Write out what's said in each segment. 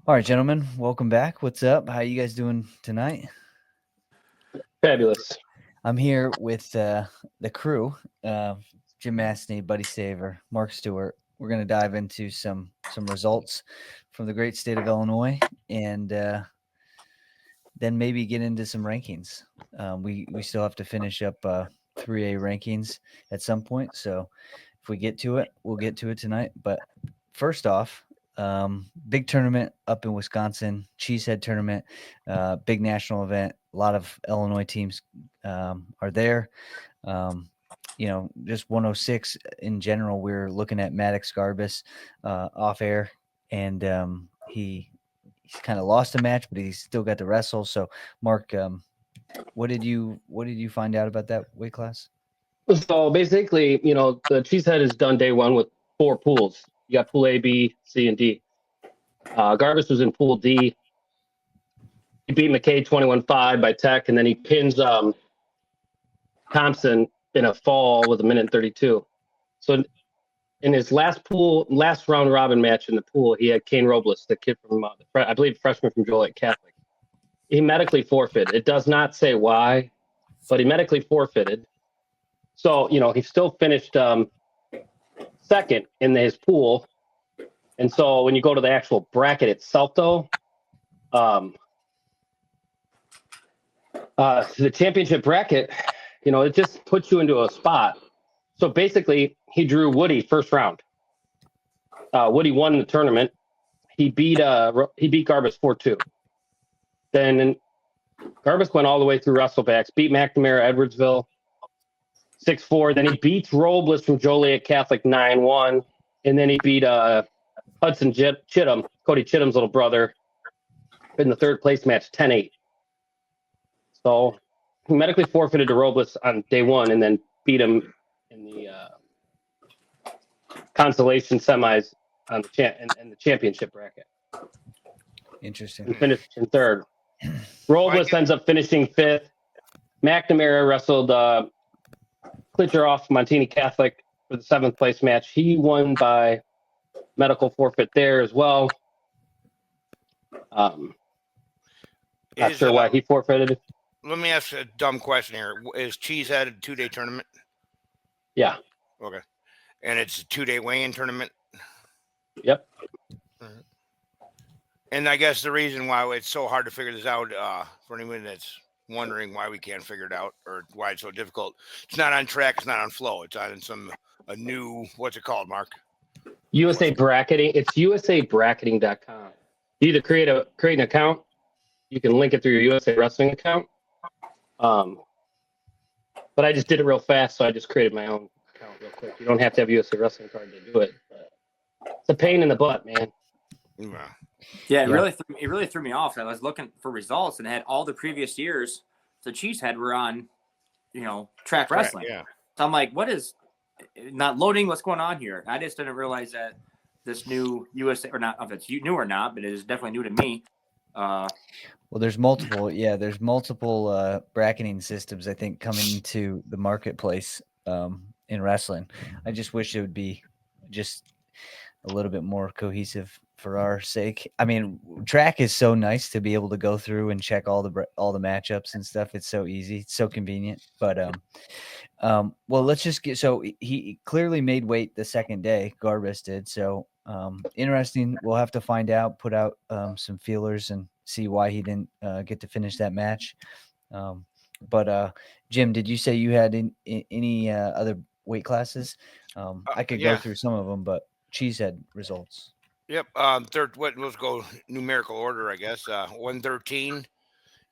All right, gentlemen, welcome back. What's up? How you guys doing tonight? Fabulous. I'm here with the crew, Jim Mastney, Buddy Saver, Mark Stewart. We're going to dive into some results from the great state of Illinois, and then maybe get into some rankings. We still have to finish up 3A rankings at some point, so if we get to it, we'll get to it tonight. But first off, big tournament up in Wisconsin, Cheesehead tournament, big national event. A lot of Illinois teams are there. Just 106 in general. We're looking at Maddox Garbus off air, and he's kind of lost a match, but he's still got to wrestle. So, Mark, what did you find out about that weight class? So basically, the Cheesehead is done day one with 4 pools. You got pool A, B, C, and D. Garbus was in pool D. He beat McKay 21-5 by tech, and then he pins Thompson in a fall with 1:32. So in his last round robin match in the pool, he had Kane Robles, the kid from, I believe, freshman from Detroit Catholic. He medically forfeited. It does not say why, but he medically forfeited. So, he still finished second in his pool. And so when you go to the actual bracket itself, though, the championship bracket, it just puts you into a spot. So basically, he drew Woody first round. Woody won the tournament. He beat Garbus 4-2. Then Garbus went all the way through wrestlebacks, beat McNamara, Edwardsville 6-4. Then he beats Robles from Joliet Catholic 9-1. And then he beat Hudson Chittum, Cody Chittum's little brother, in the third place match 10-8. So he medically forfeited to Robles on day one and then beat him in the consolation semis on in the championship bracket. Interesting. And finished in third. Robles ends up finishing fifth. McNamara wrestled Klitscheroff, Montini Catholic, for the 7th place match. He won by medical forfeit there as well. Not sure why he forfeited. Let me ask a dumb question here. Is Cheesehead a 2-day tournament? Yeah. Okay. And it's a 2-day weigh-in tournament? Yep. And I guess the reason why it's so hard to figure this out, for anyone that's wondering why we can't figure it out or why it's so difficult, it's not on track, it's not on flow. It's on a new, what's it called, Mark? USA Bracketing. It's usabracketing.com. You either create an account, you can link it through your USA Wrestling account. But I just did it real fast, so I just created my own account real quick. You don't have to have USA Wrestling card to do it. But it's a pain in the butt, man. Yeah, it really threw me off. I was looking for results and it had all the previous years. The Cheesehead were on, track wrestling. Yeah. So I'm like, what is not loading? What's going on here? I just didn't realize that this new USA, or not, if it's new or not, but it is definitely new to me. Well, there's multiple. Yeah, there's multiple bracketing systems, I think, coming into the marketplace in wrestling. I just wish it would be just a little bit more cohesive for our sake. I mean, track is so nice to be able to go through and check all the matchups and stuff. It's so easy, it's so convenient. But well, let's just get. So he clearly made weight the second day. Garbus did. So interesting. We'll have to find out. Put out some feelers and see why he didn't get to finish that match. But Jim, did you say you had any other weight classes? I could go through some of them, but Cheesehead results. Yep. Let's go numerical order, I guess. 113.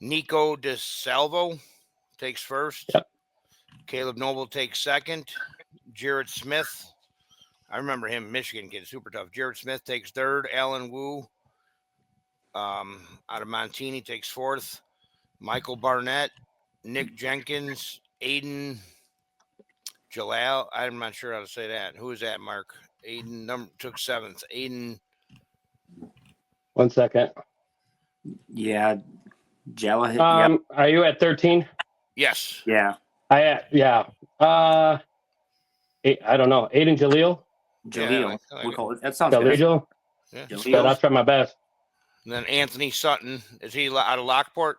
Nico DeSalvo takes first. Yep. Caleb Noble takes second. Jared Smith. I remember him, Michigan kid, super tough. Jared Smith takes third. Alan Wu out of Montini takes fourth. Michael Barnett, Nick Jenkins, Aiden Jalal. I'm not sure how to say that. Who is that, Mark? Aiden took seventh. Aiden. 1 second. Yeah. Jella. Are you at 13? Yes. Yeah. I don't know. Aiden Jaleel. Jaleel. Yeah, We'll call it. That sounds Jaleel. Yeah. But I'll try my best. And then Anthony Sutton, is he out of Lockport?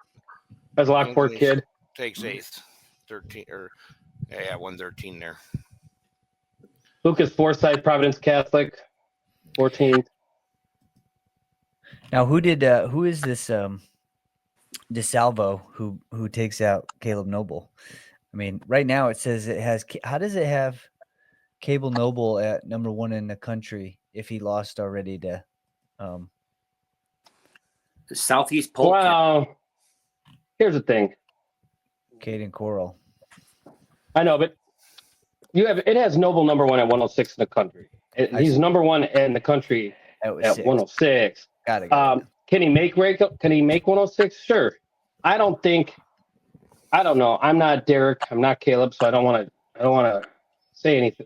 As a Lockport Anthony kid. Takes 8th, 13 or yeah, 113 there. Lucas Forsythe, Providence Catholic, 14th. Now, who is this DeSalvo who takes out Caleb Noble? I mean, right now it says it has. How does it have Caleb Noble at number 1 in the country if he lost already to The Southeast Polk. Well, here's the thing. Caden Coral? I know, but it has Noble number 1 at 106 in the country. He's number 1 in the country at 106. Got it. Can he make 106? Sure. I don't know. I'm not Derek. I'm not Caleb, so I don't want to say anything.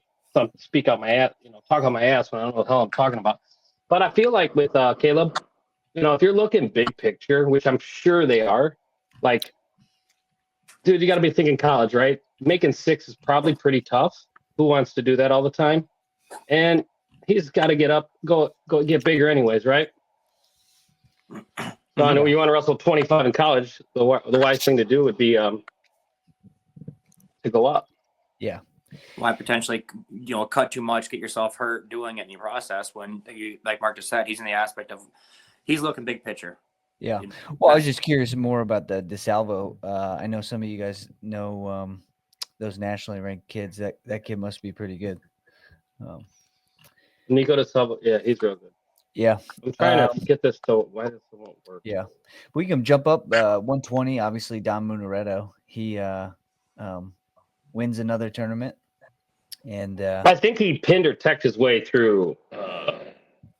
Speak out my ass. Talk out my ass when I don't know what the hell I'm talking about. But I feel like with Caleb, if you're looking big picture, which I'm sure they are, like, dude, you got to be thinking college, right? Making 6 is probably pretty tough. Who wants to do that all the time? And he's got to get up, go get bigger anyways, right? So I know you want to wrestle 25 in college. The wise thing to do would be to go up. Yeah. Why potentially, cut too much, get yourself hurt doing it in your process when you, like Mark just said, he's in the aspect of he's looking big picture. Yeah. Well, I was just curious more about the DeSalvo. I know some of you guys know those nationally ranked kids. That kid must be pretty good. Nico DeSalvo, yeah, he's real good. Yeah. I'm trying to get this to why this won't work. Yeah. We can jump up 120. Obviously, Don Munaretto. He wins another tournament. And I think he pinned or teched his way through.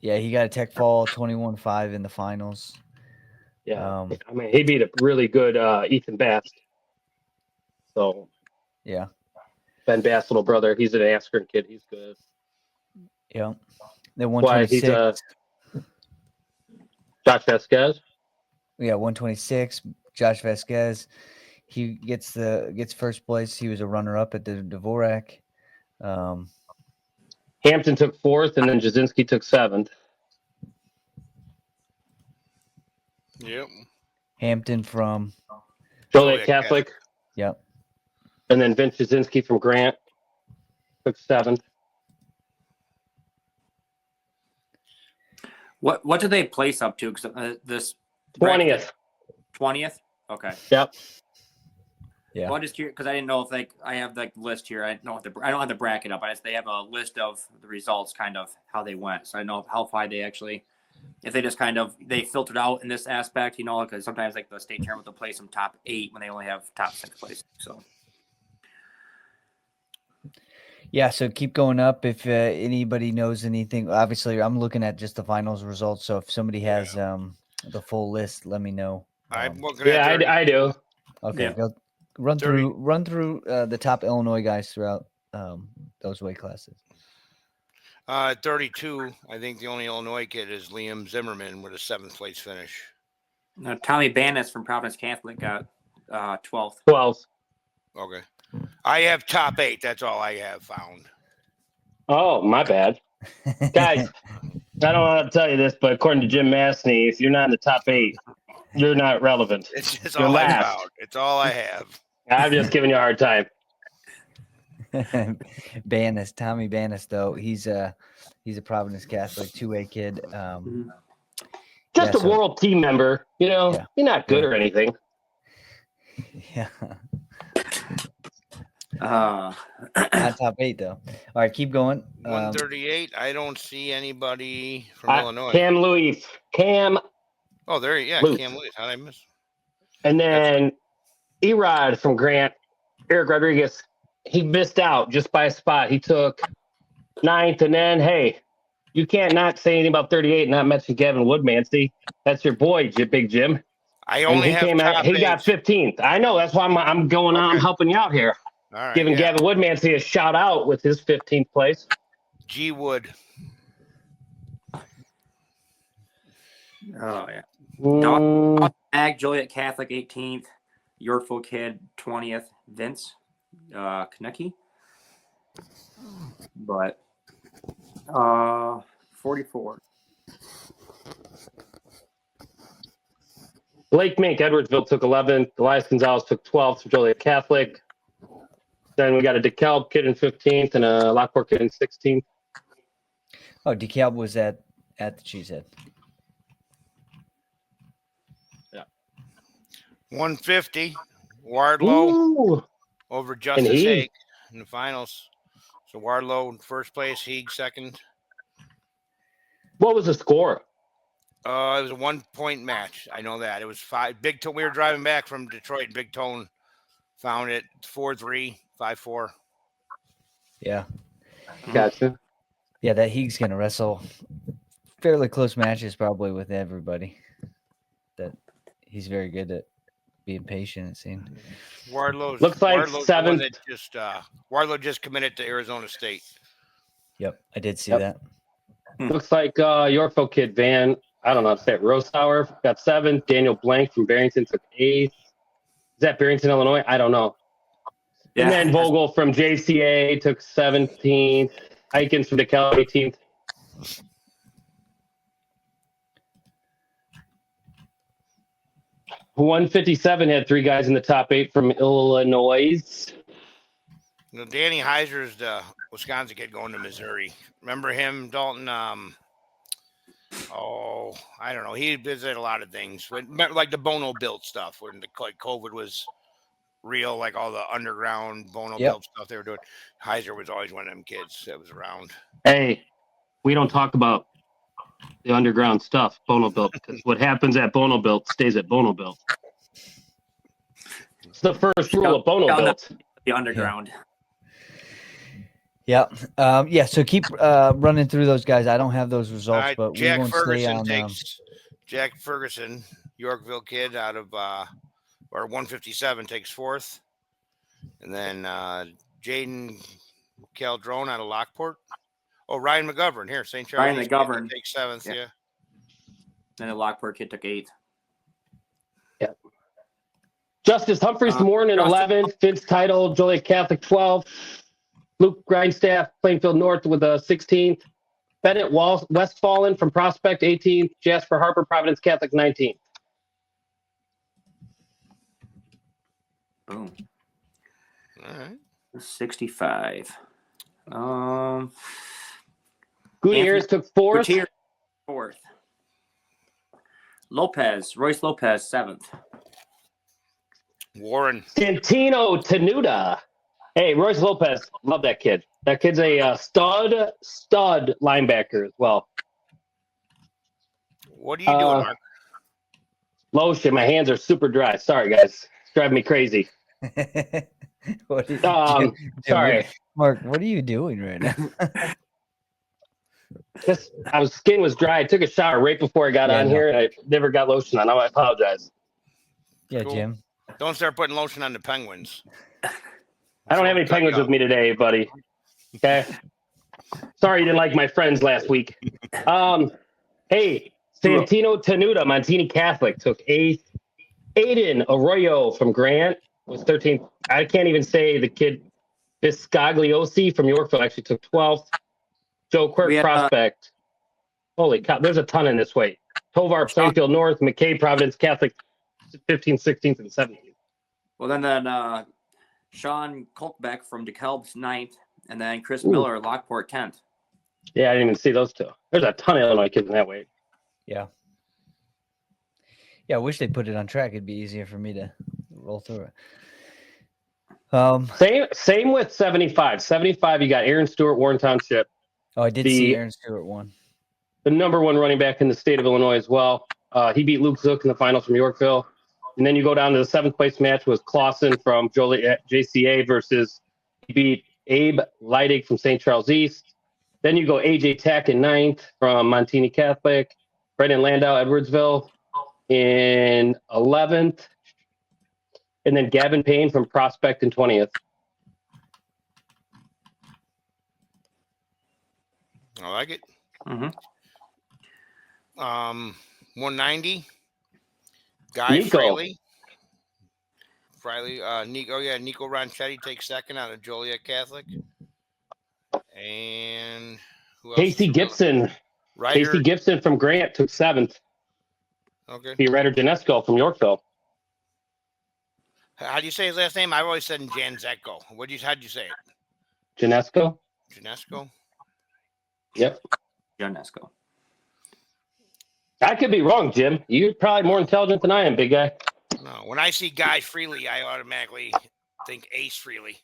Yeah, he got a tech fall 21-5 in the finals. Yeah. I mean, he beat a really good Ethan Bast. So, yeah. Ben Bast's little brother. He's an Askren kid. He's good. Yeah. Then 126. Josh Vasquez. Yeah, 126. Josh Vasquez. He gets first place. He was a runner-up at the Dvorak. Hampton took 4th, and then Jasinski took 7th. Yep. Hampton from Joliet Catholic. Yep. And then Vince Jasinski from Grant took 7th. What do they place up to? Because this 20th. 20th. Okay. Yep. Yeah. Well, I'm just curious because I didn't know if I have the list here. I don't have the bracket up. They have a list of the results, kind of how they went. So I know how far they actually, if they just they filtered out in this aspect, because sometimes like the state tournament they'll play some top 8 when they only have top 6 place. So. Yeah, so keep going up if anybody knows anything. Obviously, I'm looking at just the finals results. So if somebody has the full list, let me know. I'm looking at I do. Okay, yeah. go run through the top Illinois guys throughout those weight classes. 32, I think the only Illinois kid is Liam Zimmerman with a 7th place finish. Now, Tommy Bannis from Providence Catholic got 12th. 12th. Okay. I have top 8. That's all I have found. Oh, my bad. Guys, I don't want to tell you this, but according to Jim Mastney, if you're not in the top 8, you're not relevant. It's just You're all I last. found. It's all I have. I'm just giving you a hard time. Bannis, Tommy Bannis, though he's a Providence Catholic 2A kid. Just a world team member, You're not good or anything. Yeah. Uh, Not top 8 though. All right, keep going. 138. I don't see anybody from Illinois. Cam Louis. Oh, there. Yeah, Luke. Cam Louis. How did I miss? And then Erod from Grant, Eric Rodriguez. He missed out just by a spot. He took 9th, and then hey, you can't not say anything about 38 and not mention Gavin Woodmansey. That's your boy, Big Jim. I only have top He 8. got 15th. I know. That's why I'm going on. I'm helping you out here. All right, Giving Gavin Woodmansey a shout out with his 15th place. G Wood. Oh yeah. Ag Joliet Catholic 18th, Yorkville kid 20th, Vince Konecki. But 44. Blake Mink, Edwardsville took 11th. Elias Gonzalez took 12th from Joliet Catholic. Then we got a DeKalb kid in 15th and a Lockport kid in 16th. Oh, DeKalb was at the Cheesehead. 150. Wardlow Ooh. over Justice Heeg. Haig in the finals. So Wardlow in first place, Haig second. What was the score? It was a 1 point match. I know that. It was 5. We were driving back from Detroit, and Big Tone found it 4-3, 5-4. Yeah. Gotcha. Yeah, that Heeg's going to wrestle fairly close matches probably with everybody. That he's very good at being patient, it seemed. Wardlow's Looks like Wardlow's the one 7th. that just Wardlow just committed to Arizona State. Yep, I did see Yep. that. Looks like Yorkville kid Van, I don't know how to say it, Rosauer got 7th. Daniel Blank from Barrington took 8th. Is that Barrington, Illinois? I don't know. Yeah. And then Vogel from JCA took 17th. Eikens from DeKalb 18th. $157 had 3 guys in the top 8 from Illinois. You know, Danny Heiser's the Wisconsin kid going to Missouri. Remember him, Dalton? I don't know. He visited a lot of things, like the Bono built stuff when like COVID was real, like all the underground Bono built stuff they were doing. Heiser was always one of them kids that was around. Hey, we don't talk about the underground stuff, Bono built, because what happens at Bono built stays at Bono built. It's the first rule of Bono built. The underground. Yeah. Yeah, so keep running through those guys. I don't have those results, All right, but Jack we won't stay Ferguson on takes Jack Ferguson, Yorkville kid out of or 157 takes 4th. And then Jaden Caldrone out of Lockport. Oh, Ryan McGovern here, St. Charles. Ryan McGovern takes 7th, yeah. And the Lockport kid took 8th. Yep. Justice Humphreys Moore in 11th. Vince Title, Joliet Catholic 12th. Luke Grindstaff, Plainfield North with a 16th. Bennett Westfallen from Prospect 18th. Jasper Harper, Providence Catholic 19th. Boom. All right. 65. Gutierrez took 4th. Gutierrez 4th. Royce Lopez 7th. Warren. Santino Tenuta. Hey, Royce Lopez, love that kid. That kid's a stud linebacker as well. What are you doing, Mark? Lotion, my hands are super dry. Sorry, guys. It's driving me crazy. Sorry. Mark, what are you doing right now? Skin was dry. I took a shower right before I got on here, and I never got lotion on. I apologize. Yeah, Cool. Jim. Don't start putting lotion on the Penguins. I don't have any Penguins with me today, buddy. Okay. Sorry you didn't like my friends last week. Hey, Santino Tenuta, Montini Catholic, took 8th. Aiden Arroyo from Grant was 13th. I can't even say the kid. Biscogliosi from Yorkville actually took 12th. Joe Quirk, Prospect. Holy cow, there's a ton in this weight. Tovar, Plainfield North, McKay, Providence Catholic, 15th, 16th, and 17th. Well, then Sean Kolkbeck from DeKalb's 9th, and then Chris Miller, Lockport 10th. Yeah, I didn't even see those two. There's a ton of Illinois kids in that weight. Yeah. Yeah, I wish they put it on track. It'd be easier for me to roll through it. Same with 75. 75, you got Aaron Stewart, Warren Township. Oh, I did see Aaron Stewart won. The number 1 running back in the state of Illinois as well. He beat Luke Zook in the finals from Yorkville. And then you go down to the 7th place match was Clausen from Joliet JCA versus he beat Abe Leidig from St. Charles East. Then you go AJ Tech in 9th from Montini Catholic. Brendan Landau, Edwardsville in 11th. And then Gavin Payne from Prospect in 20th. I like it. Mm-hmm. 190. Guy Nico. Nico Ronchetti takes 2nd out of Joliet Catholic. And who else? Casey Gibson. Ryder. Casey Gibson from Grant took 7th. Okay. Be Ryder Janesco from Yorkville. How do you say his last name? I've always said Janzeko. How'd you say it? Janesco? Janesco? Yep. Janesco. I could be wrong, Jim. You're probably more intelligent than I am, big guy. No. When I see Guy Freely, I automatically think Ace Freely.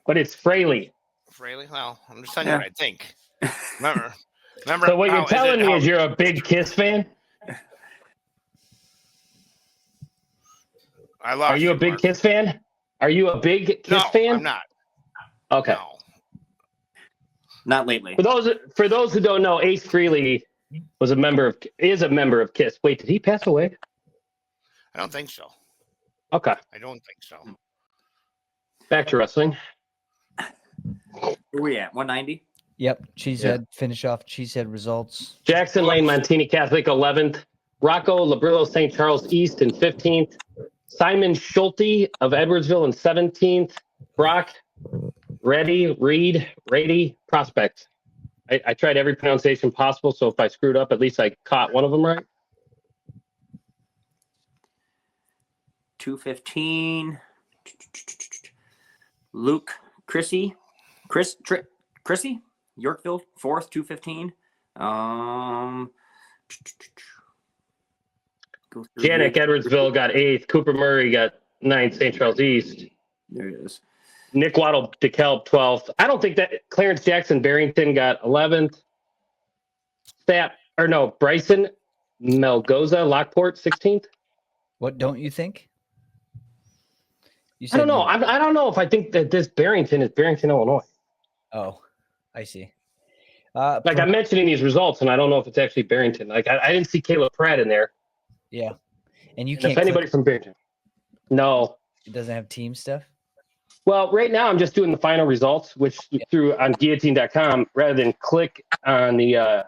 But it's Fraley. Freely? Well, I'm just telling you what I think. Remember? So what you're how- telling me how- is you're a big Kiss fan? I lost Are you a big Mark. Kiss fan? Are you a big Kiss No, fan? I'm not. Okay. No. Not lately. For those who don't know, Ace Frehley is a member of Kiss. Wait, did he pass away? I don't think so. Okay. I don't think so. Back to wrestling. Where are we at? 190? Yep. Cheesehead. Finish off Cheesehead results. Jackson Lane, Montini Catholic 11th. Rocco Labrillo, St. Charles East in 15th. Simon Schulte of Edwardsville in 17th. Brock Rady, Prospect. I tried every pronunciation possible, so if I screwed up, at least I caught one of them right. 215. Luke Chrissy, Yorkville, 4th, 215. Go through Janik here. Edwardsville got 8th. Cooper Murray got 9th, St. Charles East. There it is. Nick Waddle DeKalb 12th. I don't think that Clarence Jackson Barrington got 11th. Bryson Melgoza Lockport 16th. What don't you think? You I don't know. you- I don't know if I think that this Barrington is Barrington, Illinois. Oh, I see. Like I'm mentioning these results, and I don't know if it's actually Barrington. Like I didn't see Caleb Pratt in there. Yeah, and you And can't. if anybody from Barrington, no. It doesn't have team stuff. Well, right now I'm just doing the final results, which through on guillotine.com rather than click on the.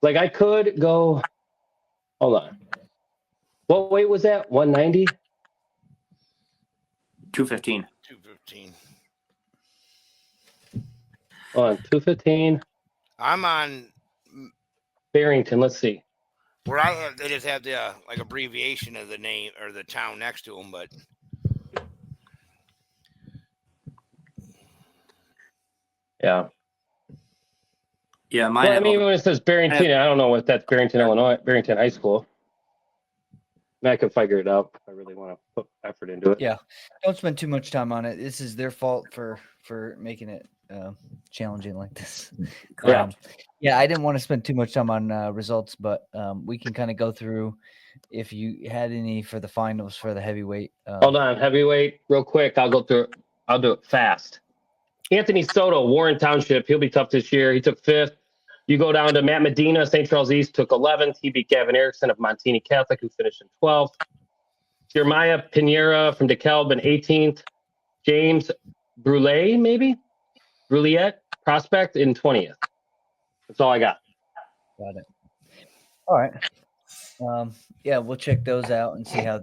Like I could go. Hold on. What weight was that? 190. 215. 215. Hold on, 215. I'm on Barrington. Let's see. where they just have the like abbreviation of the name or the town next to them, but Yeah. Yeah, mine. Well, I mean, when it says Barrington, I don't know if that's Barrington, Illinois, Barrington High School. I mean, I can figure it out if I really want to put effort into it. Yeah, don't spend too much time on it. This is their fault for making it challenging like this. Correct. Yeah, I didn't want to spend too much time on results, but we can kind of go through if you had any for the finals for the heavyweight. Hold on, heavyweight, real quick. I'll go through. I'll do it fast. Anthony Soto, Warren Township. He'll be tough this year. He took 5th. You go down to Matt Medina, St. Charles East, took 11th. He beat Gavin Erickson of Montini Catholic, who finished in 12th. Jeremiah Pinera from DeKalb in 18th. James Brulette Prospect in 20th. That's all I got. Got it. All right. Yeah, we'll check those out and see how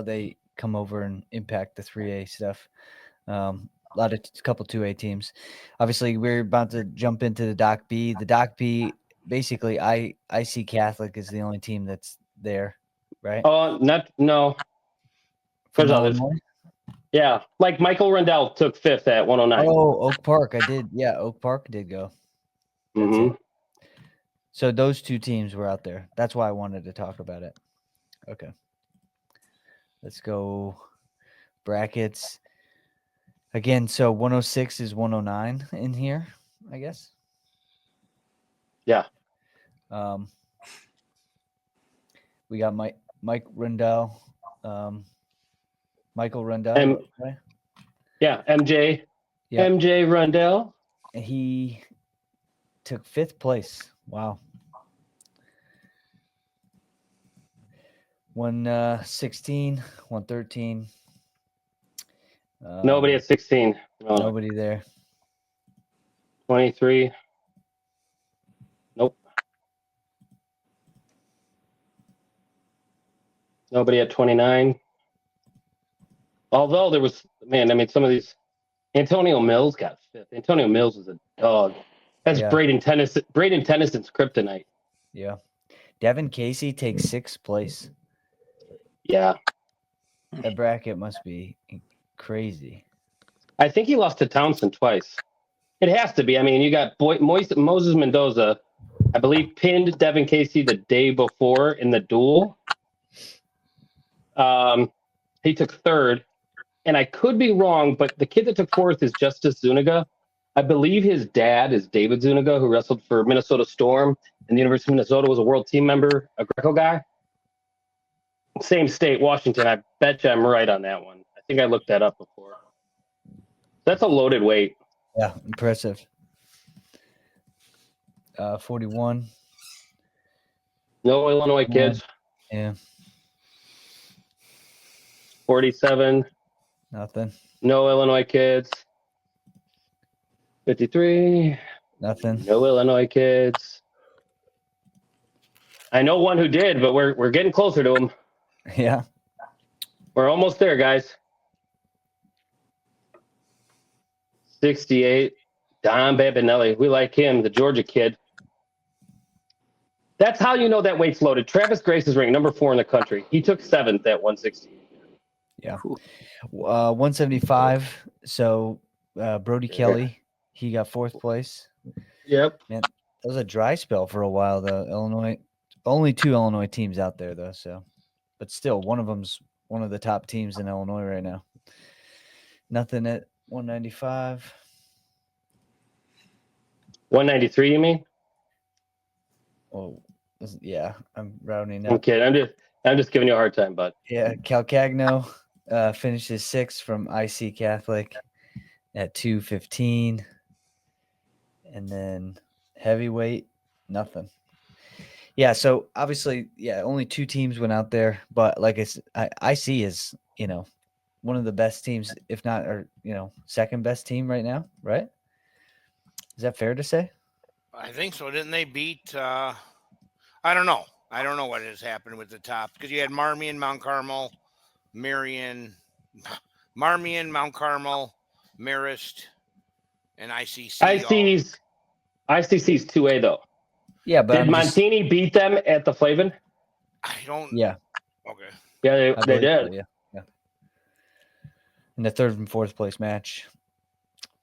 they come over and impact the 3A stuff. Couple 2A teams. Obviously, we're about to jump into the Doc B. The Doc B, basically, I see Catholic is the only team that's there, right? Oh, no. From There's others. Illinois? Yeah, like Michael Rendell took 5th at 109. Oh, Oak Park. I did. Yeah, Oak Park did go. That's Mhm. it. So those two teams were out there. That's why I wanted to talk about it. Okay. Let's go brackets. Again, so 106 is 109 in here, I guess. Yeah. We got Mike Rendell. Michael Rendell. Right? Yeah, MJ. Yeah. MJ Rendell. He took 5th place. Wow. 116, 113. Nobody at 16. No. Nobody there. 23. Nope. Nobody at 29. Although there was, some of these. Antonio Mills got 5th. Antonio Mills is a dog. That's Yeah. Braden Tennyson's kryptonite. Yeah. Devin Casey takes 6th place. Yeah, That bracket must be crazy. I think he lost to Townsend twice. It has to be. I mean, you got Moses Mendoza, I believe, pinned Devin Casey the day before in the duel. He took 3rd, and I could be wrong, but the kid that took 4th is Justice Zuniga. I believe his dad is David Zuniga, who wrestled for Minnesota Storm, and the University of Minnesota, was a world team member, a Greco guy. Same state, Washington. I bet you I'm right on that one. I think I looked that up before. That's a loaded weight. Yeah, impressive. 41. No Illinois kids. Yeah, 47. nothing. No Illinois kids. 53. Nothing. No Illinois kids. I know one who did, but we're getting closer to him. Yeah. We're almost there, guys. 68. Don Bambinelli. We like him, the Georgia kid. That's how you know that weight's loaded. Travis Grace is ranked number 4 in the country. He took 7th at 160. Yeah. 175. So Brody Kelly, he got 4th place. Yep. Man, that was a dry spell for a while, though. Illinois, only 2 Illinois teams out there, though. So, but still, one of them's one of the top teams in Illinois right now. Nothing at 195. 193, you mean? Oh, yeah. I'm rounding I'm up. kidding. I'm just giving you a hard time, bud. Yeah, Calcagno finishes 6th from IC Catholic at 215. And then heavyweight, nothing. Yeah, so obviously, yeah, only 2 teams went out there, but like IC is, one of the best teams, if not, or second best team right now, right? Is that fair to say? I think so. Didn't they beat? I don't know. I don't know what has happened with the top because you had Marmion, Mount Carmel, Mount Carmel, Marist, and ICC. ICC's 2A though. Yeah, but did Montini beat them at the Flavin? I don't. Yeah. Okay. Yeah, they did. So, yeah. In the 3rd and 4th place match.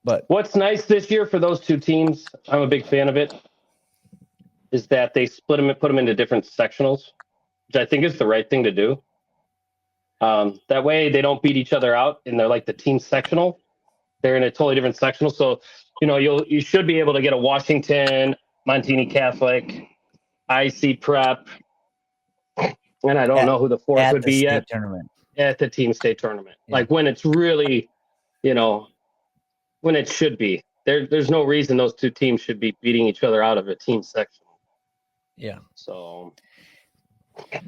But what's nice this year for those 2 teams, I'm a big fan of it, is that they split them and put them into different sectionals, which I think is the right thing to do. That way they don't beat each other out and they're like the team sectional. They're in a totally different sectional. So, you should be able to get a Washington, Montini Catholic, IC Prep, and I don't know who the 4th would be yet. Tournament. At the team state tournament. Yeah. Like when it's really, when it should be. There's no reason those 2 teams should be beating each other out of a team section. Yeah. So. All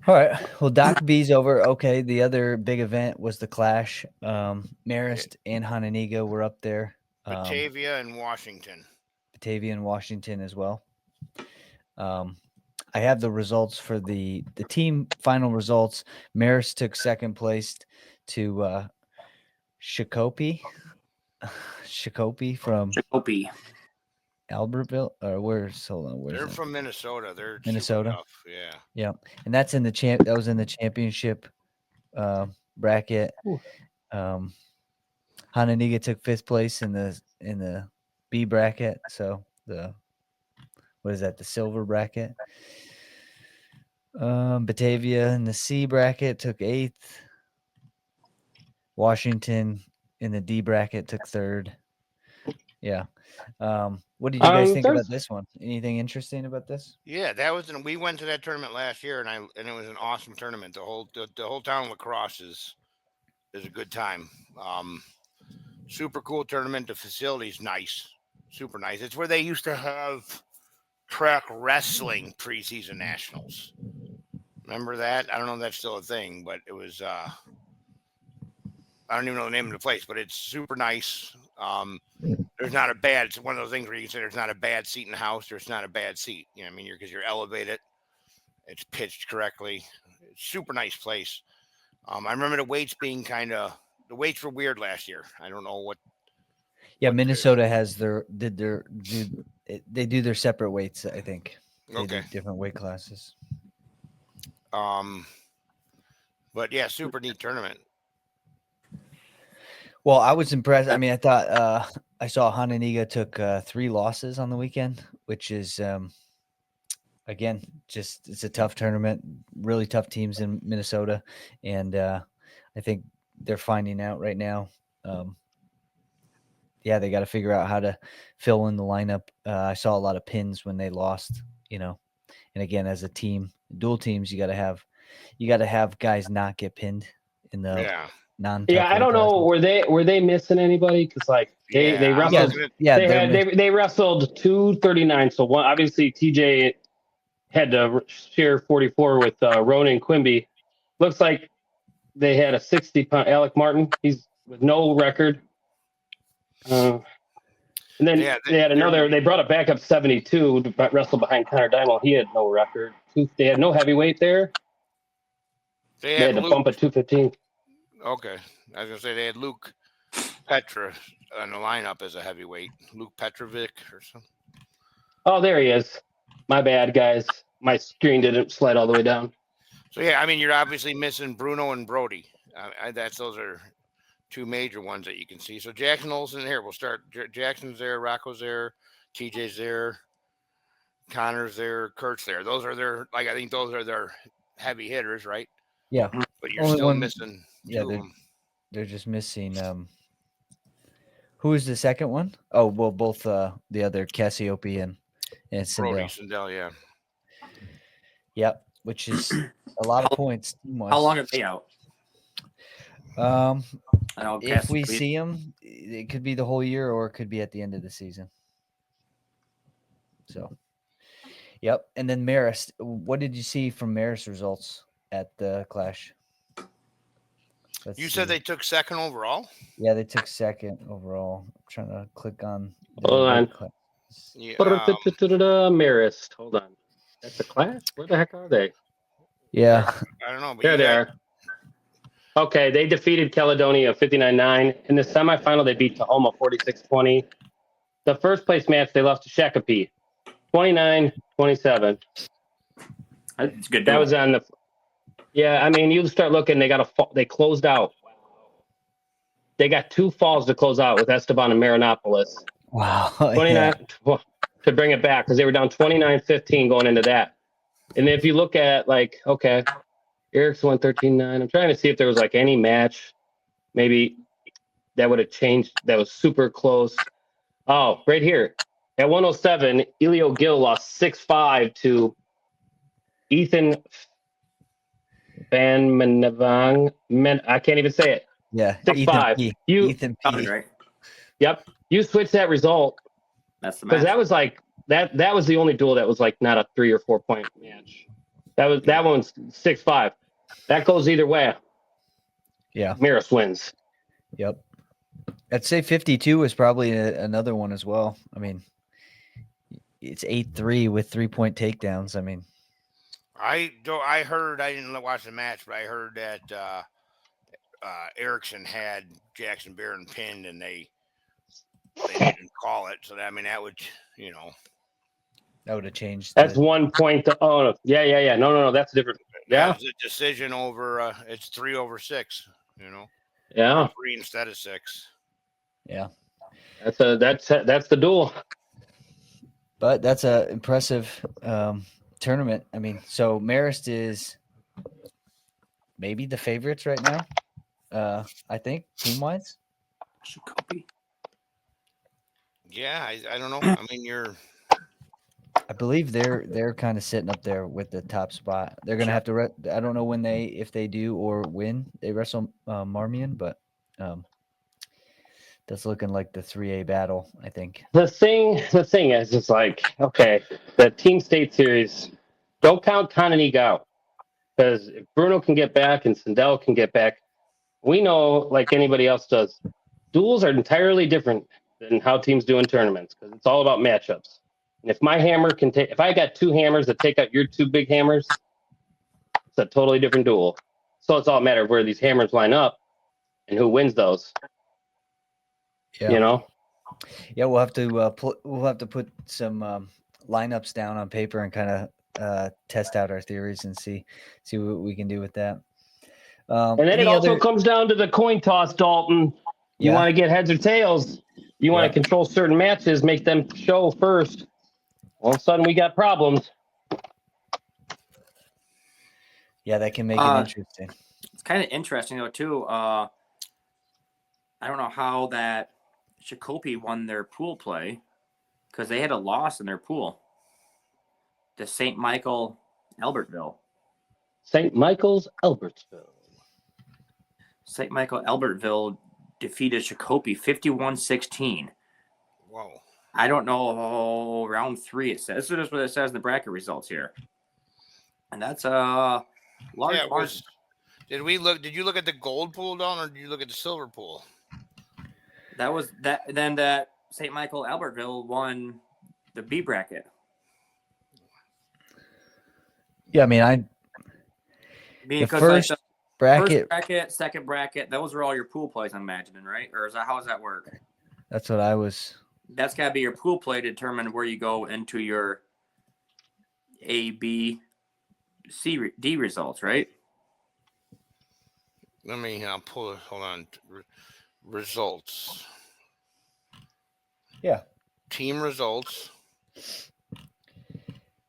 right. Well, Doc B's over. Okay. The other big event was the Clash. Marist and Hononegah were up there. Batavia and Washington. Batavia and Washington as well. I have the results for the team final results. Marist took 2nd place to Shakopee from Albertville, or where's They're from Minnesota. They're Minnesota. Tough. Yeah. Yeah. And that's in the that was in the championship bracket. Hononegah took 5th place in the B bracket. So the silver bracket. Batavia in the C bracket took 8th. Washington in the D bracket took 3rd. Yeah. What did you guys think about this one? Anything interesting about this? Yeah, we went to that tournament last year, and it was an awesome tournament. The whole town of La Crosse is a good time. Super cool tournament. The facility's nice, super nice. It's where they used to have track wrestling preseason nationals. Remember that? I don't know if that's still a thing, but it was. I don't even know the name of the place, but it's super nice. There's not a bad. It's one of those things where you can say there's not a bad seat in the house. There's not a bad seat. You know what I mean? Because you're elevated. It's pitched correctly. It's super nice place. I remember the weights being the weights were weird last year. I don't know what. Yeah, Minnesota has they do their separate weights, I think. They Okay. do different weight classes. But yeah, super neat tournament. Well, I was impressed. I mean, I thought I saw Hononegah took 3 losses on the weekend, which is again just it's a tough tournament. Really tough teams in Minnesota, and I think they're finding out right now. Yeah, they got to figure out how to fill in the lineup. I saw a lot of pins when they lost, and again, as a team, dual teams, you got to have guys not get pinned in the Yeah. non-tough. Yeah, I don't know. Were they missing anybody? Because like they Yeah, I was wrestled. gonna- Yeah, They wrestled 239. So one obviously TJ had to share 44 with Ronan Quimby. Looks like they had a 60-pound Alec Martin. He's with no record. And then Yeah, they had another. They brought a backup 72 to wrestle behind Connor Dymel. He had no record. They had no heavyweight there. they They had had to Luke. bump at 215. Okay, I was gonna say they had Luke Petra on the lineup as a heavyweight. Luke Petrovic or something. Oh, there he is. My bad, guys. My screen didn't slide all the way down. So yeah, I mean you're obviously missing Bruno and Brody. Those are 2 major ones that you can see. So Jackson Olsen here. We'll start. Jackson's there, Rocco's there, TJ's there, Connor's there, Kurt's there. Those are their I think those are their heavy hitters, right? Yeah, But you're Only still one- missing yeah, 2 of them. they're just missing. Who is the second one? Oh, well, both the other Cassiope and Brody Sindel. Sindel, yeah. Yep, which is a lot of points. How long are they out? I know If we see them, it could be the whole year, or it could be at the end of the season. So, yep. And then Marist, what did you see from Marist results at the Clash? You said they took 2nd overall? Yeah, they took 2nd overall. I'm trying to click on. Hold on. Yeah, Marist. Hold on. That's the class? Where the heck are they? Yeah. I don't know. But There they are. Okay, they defeated Caledonia 59-9. In the semifinal, they beat Tahoma 46-20. The first place match, they lost to Shakopee 29-27. It's good. That was on the. Yeah, I mean, you start looking. They closed out. They got 2 falls to close out with Esteban and Marinopolis. Wow. 29 to bring it back because they were down 29-15 going into that. And if you look at okay, Eric's won 13-9. I'm trying to see if there was any match maybe that would have changed. That was super close. Oh, right here at 107, Elio Gill lost 6-5 to Ethan Van Menevang. I can't even say it. Yeah. 6-5. Ethan P. Right. Yep. You switch that result That's the because match. that was that was the only duel that was not a 3 or 4 point match. That one's 6-5. That goes either way. Yeah. Maris wins. Yep. I'd say 52 is probably another one as well. I mean, it's 8-3 with 3-point takedowns. I mean, I heard, I didn't watch the match, but I heard that Erickson had Jackson Barron pinned and they didn't call it. So that would, that would have changed. That's 1 point. Yeah. No. That's different. Yeah. It was a decision over, it's 3/6, Yeah. 3 instead of 6. Yeah. That's the duel. But that's a impressive tournament. I mean, so Marist is maybe the favorites right now. I think team-wise. Yeah, I don't know. I mean, I believe they're kind of sitting up there with the top spot. They're gonna have to. I don't know if they do or when they wrestle Marmion, but that's looking like the 3A battle. I think. The thing is, it's okay, the Team State Series. Don't count Hononegah out because if Bruno can get back and Sindel can get back, we know like anybody else does. Duels are entirely different than how teams do in tournaments because it's all about matchups. And if my hammer if I got 2 hammers that take out your 2 big hammers, it's a totally different duel. So it's all a matter of where these hammers line up and who wins those. Yeah. You know. Yeah, we'll have to put some lineups down on paper and kind of test out our theories and see what we can do with that. And then it Any also other? comes down to the coin toss, Dalton. You Yeah. want to get heads or tails. You want Yeah. to control certain matches, make them show first. All of a sudden, we got problems. Yeah, that can make it interesting. It's kind of interesting though too. I don't know how that Shakopee won their pool play because they had a loss in their pool to St. Michael, Albertville. St. Michael's, Albertville. St. Michael, Albertville defeated Shakopee 51-16. Whoa. I don't know, round 3 it says. This is what it says in the bracket results here. And that's a large margin. Did you look at the gold pool, Don, or did you look at the silver pool? That was that. Then that St. Michael, Albertville won the B bracket. Yeah, I mean, the first bracket, second bracket, those are all your pool plays, I'm imagining, right? Or how does that work? That's what I was. That's got to be your pool play to determine where you go into your A, B, C, D results, right? Let me pull it. Hold on. Results. Yeah. Team results.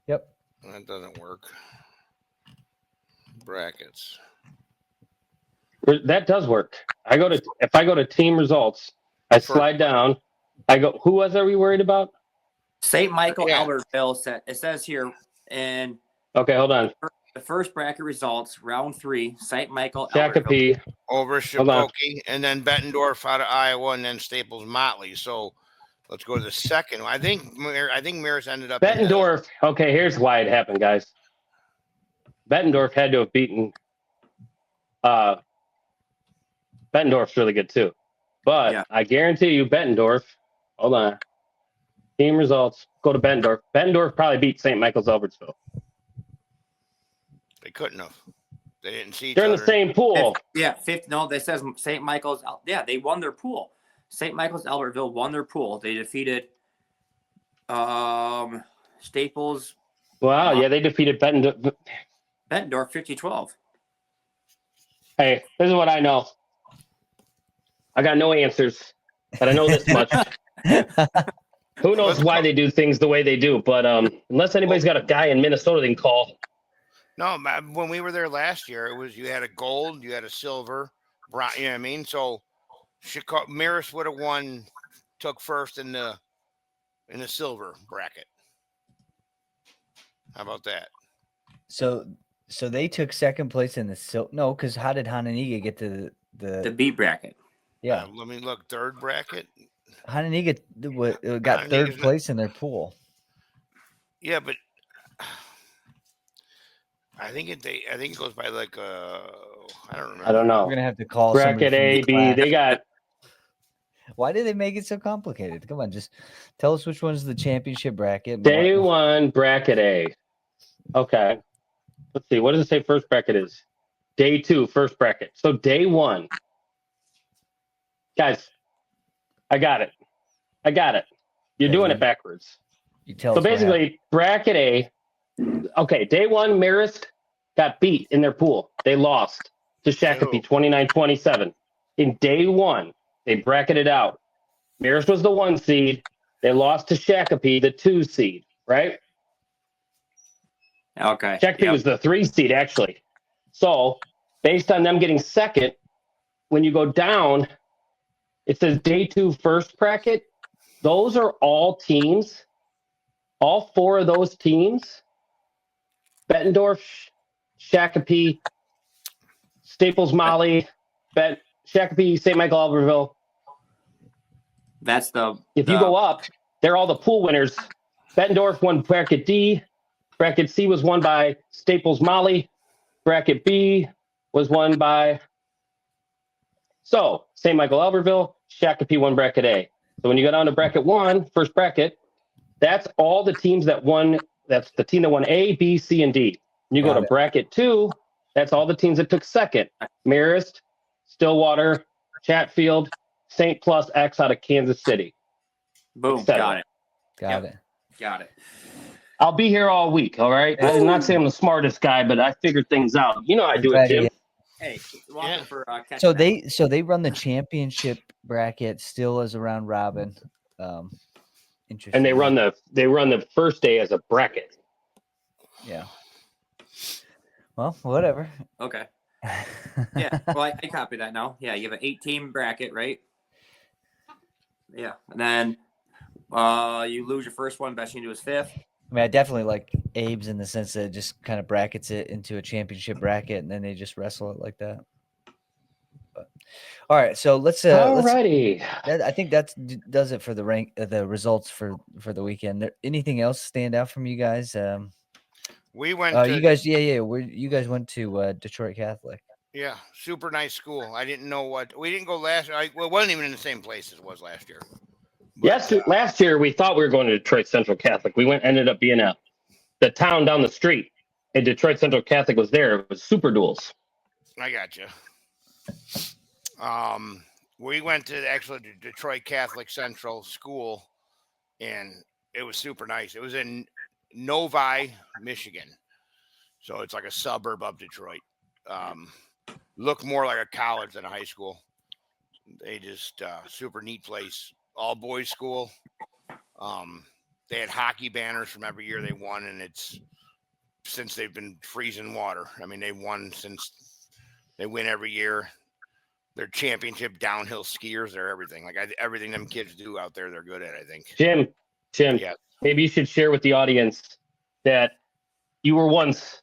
Yep. That doesn't work. Brackets. That does work. If I go to team results, I slide down. I go. Who was we worried about? St. Michael, Albertville. It says here, and okay, hold on. The first bracket results, round 3, St. Michael, Shakopee over Shakopee, and then Bettendorf out of Iowa, and then Staples Motley. So let's go to the second. I think Maris ended up. Bettendorf. Okay, here's why it happened, guys. Bettendorf had to have beaten. Bettendorf's really good too, but yeah. I guarantee you, Bettendorf. Hold on. Team results. Go to Bettendorf. Bettendorf probably beat St. Michael's, Albertville. They couldn't have. They didn't see each They're other. in the same pool. No, they says St. Michael's. Yeah, they won their pool. St. Michael's, Albertville won their pool. They defeated Staples. Wow, yeah, they defeated Bettendorf 50-12. Hey, this is what I know. I got no answers, but I know this much. Who knows why they do things the way they do? But unless anybody's got a guy in Minnesota they can call. No, when we were there last year, it was you had a gold, you had a silver, bronze. You know what I mean? So, Maris would have won, took first in the silver bracket. How about that? So they took second place in the no, because how did Hononegah get to the B bracket? Yeah, let me look. Third bracket. Hononegah got third place in their pool. Yeah, but I think it goes by like I don't remember. I don't know. We're gonna have to call bracket A, B. They got. Why did they make it so complicated? Come on, just tell us which one's the championship bracket. Day 1, bracket A. Okay. Let's see. What does it say first bracket is? Day 2, first bracket. So day 1. Guys, I got it. You're doing it backwards. So basically, bracket A. Okay, day 1, Marist got beat in their pool. They lost to Shakopee 29-27. In day 1, they bracketed out. Marist was the 1 seed. They lost to Shakopee, the 2 seed, right? Okay. Shakopee was the 3 seed, actually. So, based on them getting second, when you go down, it says day 2 first bracket. Those are all teams. All 4 of those teams, Bettendorf, Shakopee, Staples Motley, Shakopee, St. Michael, Albertville. That's if you go up, they're all the pool winners. Bettendorf won bracket D. Bracket C was won by Staples Motley. Bracket B was won by St. Michael, Albertville. Shakopee won bracket A. So when you go down to bracket 1, first bracket, that's all the teams that won. That's the team that won A, B, C, and D. When you go to bracket 2, that's all the teams that took second. Marist, Stillwater, Chatfield, St. Plus X out of Kansas City. Boom. Got it. Got it. I'll be here all week. All right. I did not say I'm the smartest guy, but I figured things out. You know I We're do it, glad Jim. you- Hey, welcome Yeah. for catching So that. they run the championship bracket still as a round robin. Interesting. And they run the first day as a bracket. Yeah. Well, whatever. Okay. Yeah. Well, I copy that now. Yeah, you have an 8-team bracket, right? Yeah, and then you lose your first one. Best you can do is 5th. I mean, I definitely like Abe's in the sense that it just kind of brackets it into a championship bracket, and then they just wrestle it like that. But all right, so let's. Alrighty. I think that does it for the results for the weekend. Anything else stand out from you guys? We went to You guys, yeah. You guys went to Detroit Catholic. yeah, super nice school. I didn't know what we didn't go last. Well, it wasn't even in the same place as it was last year. But, Yes, last year we thought we were going to Detroit Central Catholic. We ended up being the town down the street, and Detroit Central Catholic was there. It was Super Duels. I got you. We went to actually the Detroit Catholic Central School, and it was super nice. It was in Novi, Michigan, so it's like a suburb of Detroit. Looked more like a college than a high school. They just super neat place, all boys school. They had hockey banners from every year they won, and it's since they've been freezing water. I mean, they won since they win every year. They're championship downhill skiers. They're everything. Like everything them kids do out there, they're good at. I think. Jim, Yeah. maybe you should share with the audience that you were once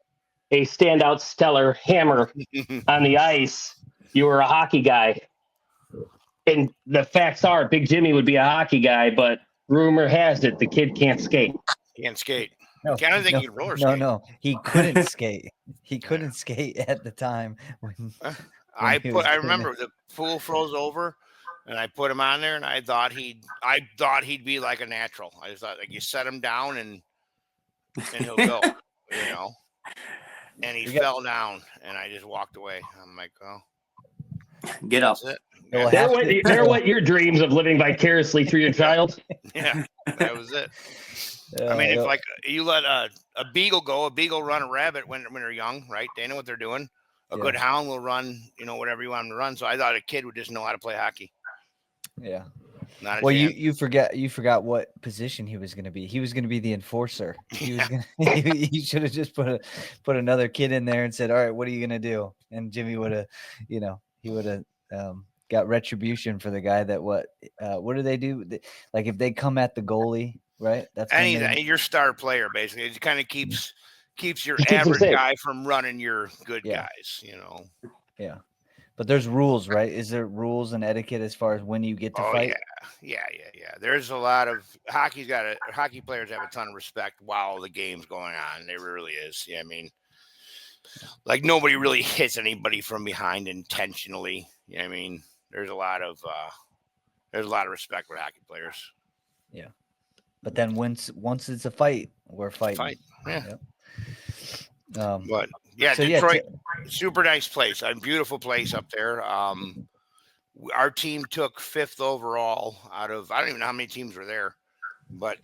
a standout stellar hammer on the ice. You were a hockey guy. And the facts are Big Jimmy would be a hockey guy, but rumor has it the kid can't skate. Can't skate. No, I don't think no, he could roller skate. no, he couldn't skate. He couldn't skate at the time when I he was doing remember the pool froze over, and I put him on there, and I thought he'd be like a natural. I just thought like you set him down and he'll go, you know. And he fell down, and I just walked away. I'm like, oh, Get up. that's it. Well, Yeah, There went your dreams of living vicariously through your child. yeah, that was it. I mean, it's like you let a beagle go. A beagle run a rabbit when they're young, right? They know what they're doing. A good hound will run, whatever you want him to run. So I thought a kid would just know how to play hockey. Yeah. Not a Well, chance. you forgot what position he was going to be. He was going to be the enforcer. He was going. You should have just put another kid in there and said, "All right, what are you going to do?" And Jimmy would have, he would have got retribution for the guy that what do they do? Like if they come at the goalie, right? That's when Your star player basically. It kind of keeps your Just keeps him average safe. guy from running your good Yeah. guys. Yeah. But there's rules, right? Is there rules and etiquette as far as when you get to fight? Yeah. There's a lot of hockey players have a ton of respect while the game's going on. There really is. Yeah, I mean, like nobody really hits anybody from behind intentionally. I mean, there's a lot of respect with hockey players. Yeah. But then once it's a fight, we're fighting. Yeah. Yep. But yeah, so Detroit, super nice place, a beautiful place up there. Our team took 5th overall out of I don't even know how many teams were there, but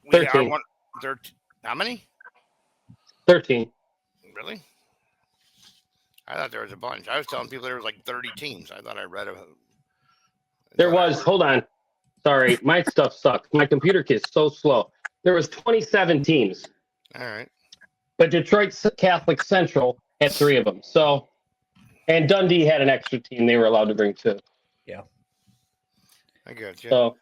we 13. are how many? 13. Really? I thought there was a bunch. I was telling people there was like 30 teams. I thought I read it. There was. Hold on. Sorry, my stuff sucks. My computer kit is so slow. There was 27 teams. All right. But Detroit Catholic Central had 3 of them. So, and Dundee had an extra team they were allowed to bring too. Yeah. I got you. So,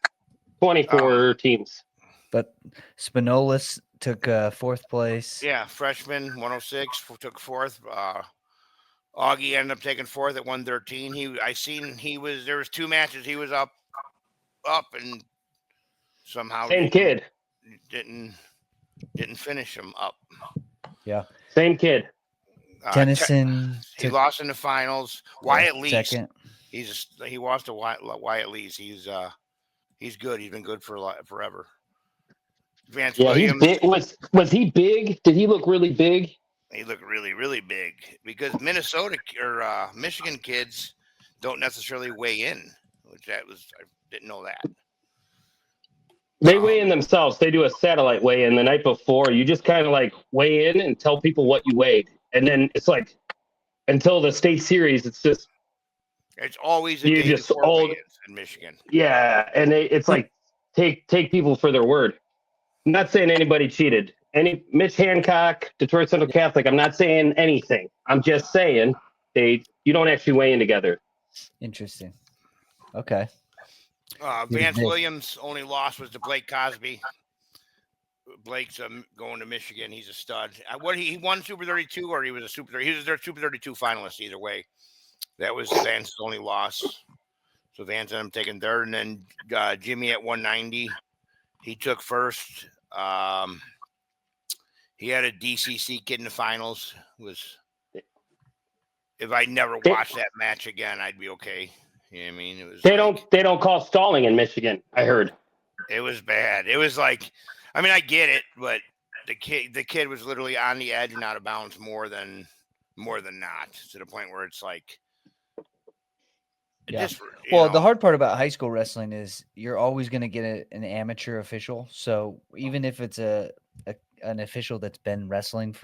24 teams. But Spinolis took 4th place. Yeah, freshman 106 took 4th. Augie ended up taking 4th at 113. There was 2 matches he was up and somehow Same kid. Didn't finish him up. Yeah. Same kid. Tennyson. He lost in the finals. Wyatt Lees. Second. He lost to Wyatt Lees. He's good. He's been good for forever. Vance Williams. He's big. Was he big? Did he look really big? He looked really, really big because Minnesota or Michigan kids don't necessarily weigh in, I didn't know that. They weigh in themselves. They do a satellite weigh in the night before. You just kind of like weigh in and tell people what you weighed. And then it's like until the state series, it's just It's always a you day just before old. weigh-ins in Michigan. Yeah, and it's like take people for their word. I'm not saying anybody cheated. Mitch Hancock, Detroit Central Catholic. I'm not saying anything. I'm just saying you don't actually weigh in together. Interesting. Okay. Vance Williams' only loss was to Blake Cosby. Blake's going to Michigan. He's a stud. He won Super 32 or he was a Super 30. He was their Super 32 finalist either way. That was Vance's only loss. So Vance ended up taking third, and then Jimmy at 190. He took first. He had a DCC kid in the finals. If I never watched that match again, I'd be okay. You know what I mean? It was they don't call stalling in Michigan. I heard it was bad. It was like, I mean, I get it, but the kid was literally on the edge and out of bounds more than not, to the point where it's like. Yeah. Well, the hard part about high school wrestling is you're always going to get an amateur official. So even if it's an official that's been wrestling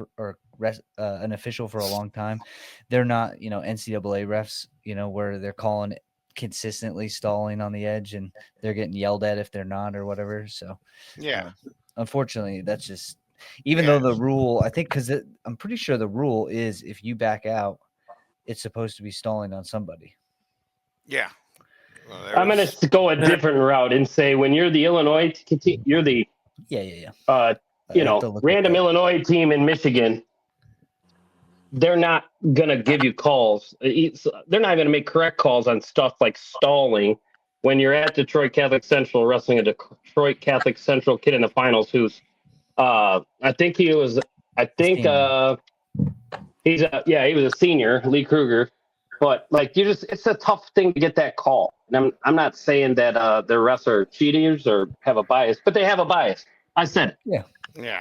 an official for a long time, they're not, NCAA refs, where they're calling it consistently stalling on the edge and they're getting yelled at if they're not or whatever. So yeah, unfortunately, that's just though the rule, I think, because I'm pretty sure the rule is if you back out, it's supposed to be stalling on somebody. Yeah. Well, I'm going to go a different route and say when you're the Illinois, you're the random Illinois team in Michigan, they're not going to give you calls. They're not going to make correct calls on stuff like stalling when you're at Detroit Catholic Central wrestling a Detroit Catholic Central kid in the finals who's he was a senior, Lee Kruger. But like it's a tough thing to get that call. And I'm not saying that the refs are cheaters or have a bias, but they have a bias. I said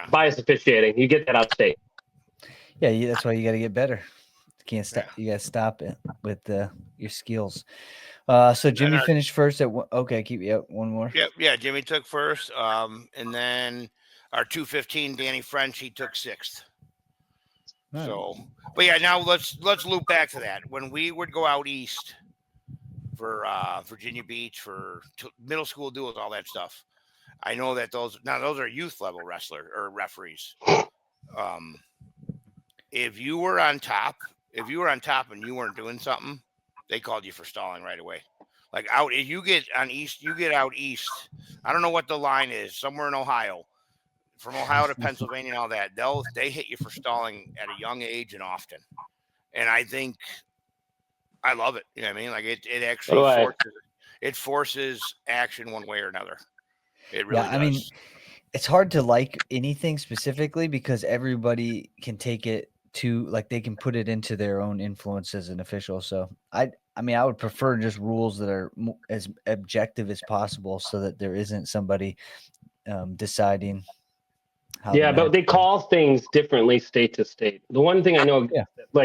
bias officiating. You get that out of state. Yeah, that's why you got to get better. You can't stop. You got to stop it with your skills. So Jimmy finished first at keep one more. Yeah. Jimmy took first. And then our 215 Danny French, he took sixth. Right. So, but yeah, now let's loop back to that. When we would go out east for Virginia Beach for middle school duels, all that stuff. I know that those are youth level referees. If you were on top and you weren't doing something, they called you for stalling right away. Like if you get out east. I don't know what the line is. Somewhere in Ohio. From Ohio to Pennsylvania and all that, they hit you for stalling at a young age and often. And I think I love it. You know what I mean? Like it actually forces action one way or another. It really does. I mean, it's hard to like anything specifically because everybody can take it to they can put it into their own influence as an official. So I would prefer just rules that are as objective as possible so that there isn't somebody deciding. But they call things differently state to state. The one thing I know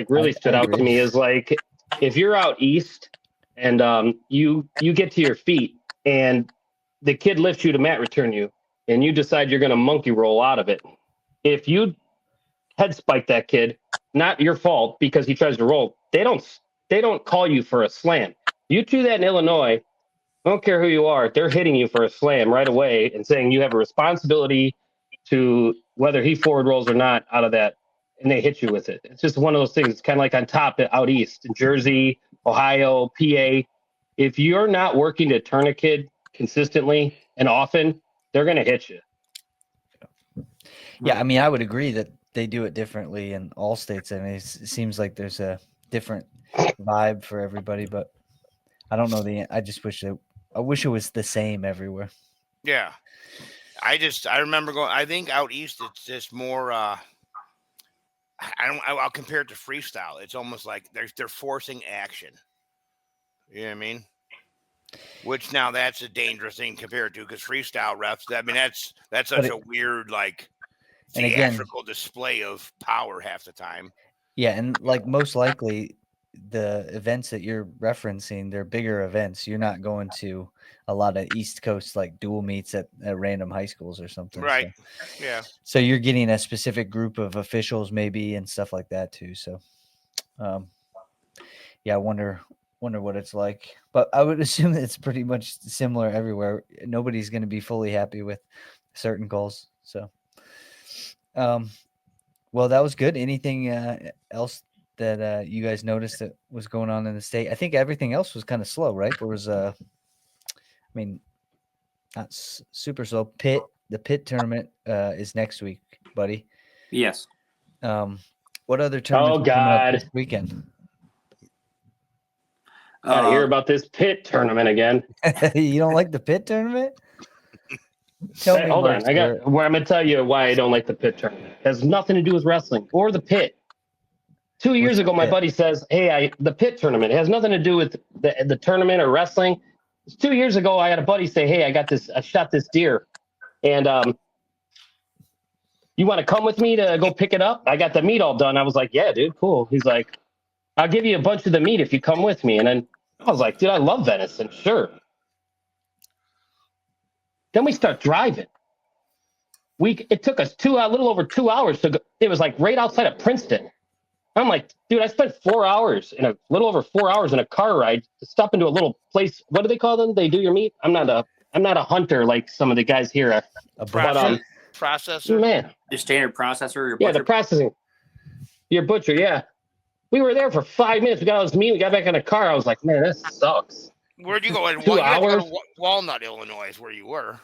really stood out to me is like if you're out east and you get to your feet and the kid lifts you to mat return you and you decide you're going to monkey roll out of it. If you head spike that kid, not your fault because he tries to roll, they don't call you for a slam. You do that in Illinois, I don't care who you are, they're hitting you for a slam right away and saying you have a responsibility to whether he forward rolls or not out of that, and they hit you with it. It's just one of those things. It's kind of like on top out east, in Jersey, Ohio, PA. If you're not working to turn a kid consistently and often, they're going to hit you. Yeah, I mean, I would agree that they do it differently in all states. I mean, it seems like there's a different vibe for everybody, but I don't know I just wish I wish it was the same everywhere. Yeah. I remember going. I think out east it's just more. I'll compare it to freestyle. It's almost like they're forcing action. You know what I mean? Which now that's a dangerous thing compared to because freestyle refs. I mean that's such a weird theatrical display of power half the time. Yeah, and most likely the events that you're referencing, they're bigger events. You're not going to a lot of East Coast like dual meets at random high schools or something. Right. So, Yeah. so you're getting a specific group of officials maybe and stuff like that too. So, yeah, I wonder what it's like. But I would assume that it's pretty much similar everywhere. Nobody's going to be fully happy with certain calls. So, well, that was good. Anything else that you guys noticed that was going on in the state? I think everything else was kind of slow, right? There was I mean, not super slow. The pit tournament is next week, buddy. Yes. What other tournaments Oh, are coming up God. this weekend? Gotta hear about this pit tournament again. You don't like the pit tournament? Tell me, Hold Mark, on. I'm gonna tell you why I don't like the pit tournament. It has nothing to do with wrestling or the pit. 2 years ago, my buddy says, "Hey, the pit tournament. It has nothing to do with the tournament or wrestling." 2 years ago, I had a buddy say, "Hey, I shot this deer, and you want to come with me to go pick it up? I got the meat all done." I was like, "Yeah, dude, cool." He's like, "I'll give you a bunch of the meat if you come with me." And then I was like, "Dude, I love venison, sure." Then we start driving. It took us a little over 2 hours to go. It was like right outside of Princeton. I'm like, dude, I spent 4 hours a little over 4 hours in a car ride to stop into a little place. What do they call them? They do your meat. I'm not a hunter like some of the guys here. A Processor. Man, Your standard processor. Your yeah, butcher. the processing. Your butcher, yeah. We were there for 5 minutes. We got all this meat. We got back in the car. I was like, man, this sucks. Where'd you go? 2 hours. To Walnut, Illinois, is where you were.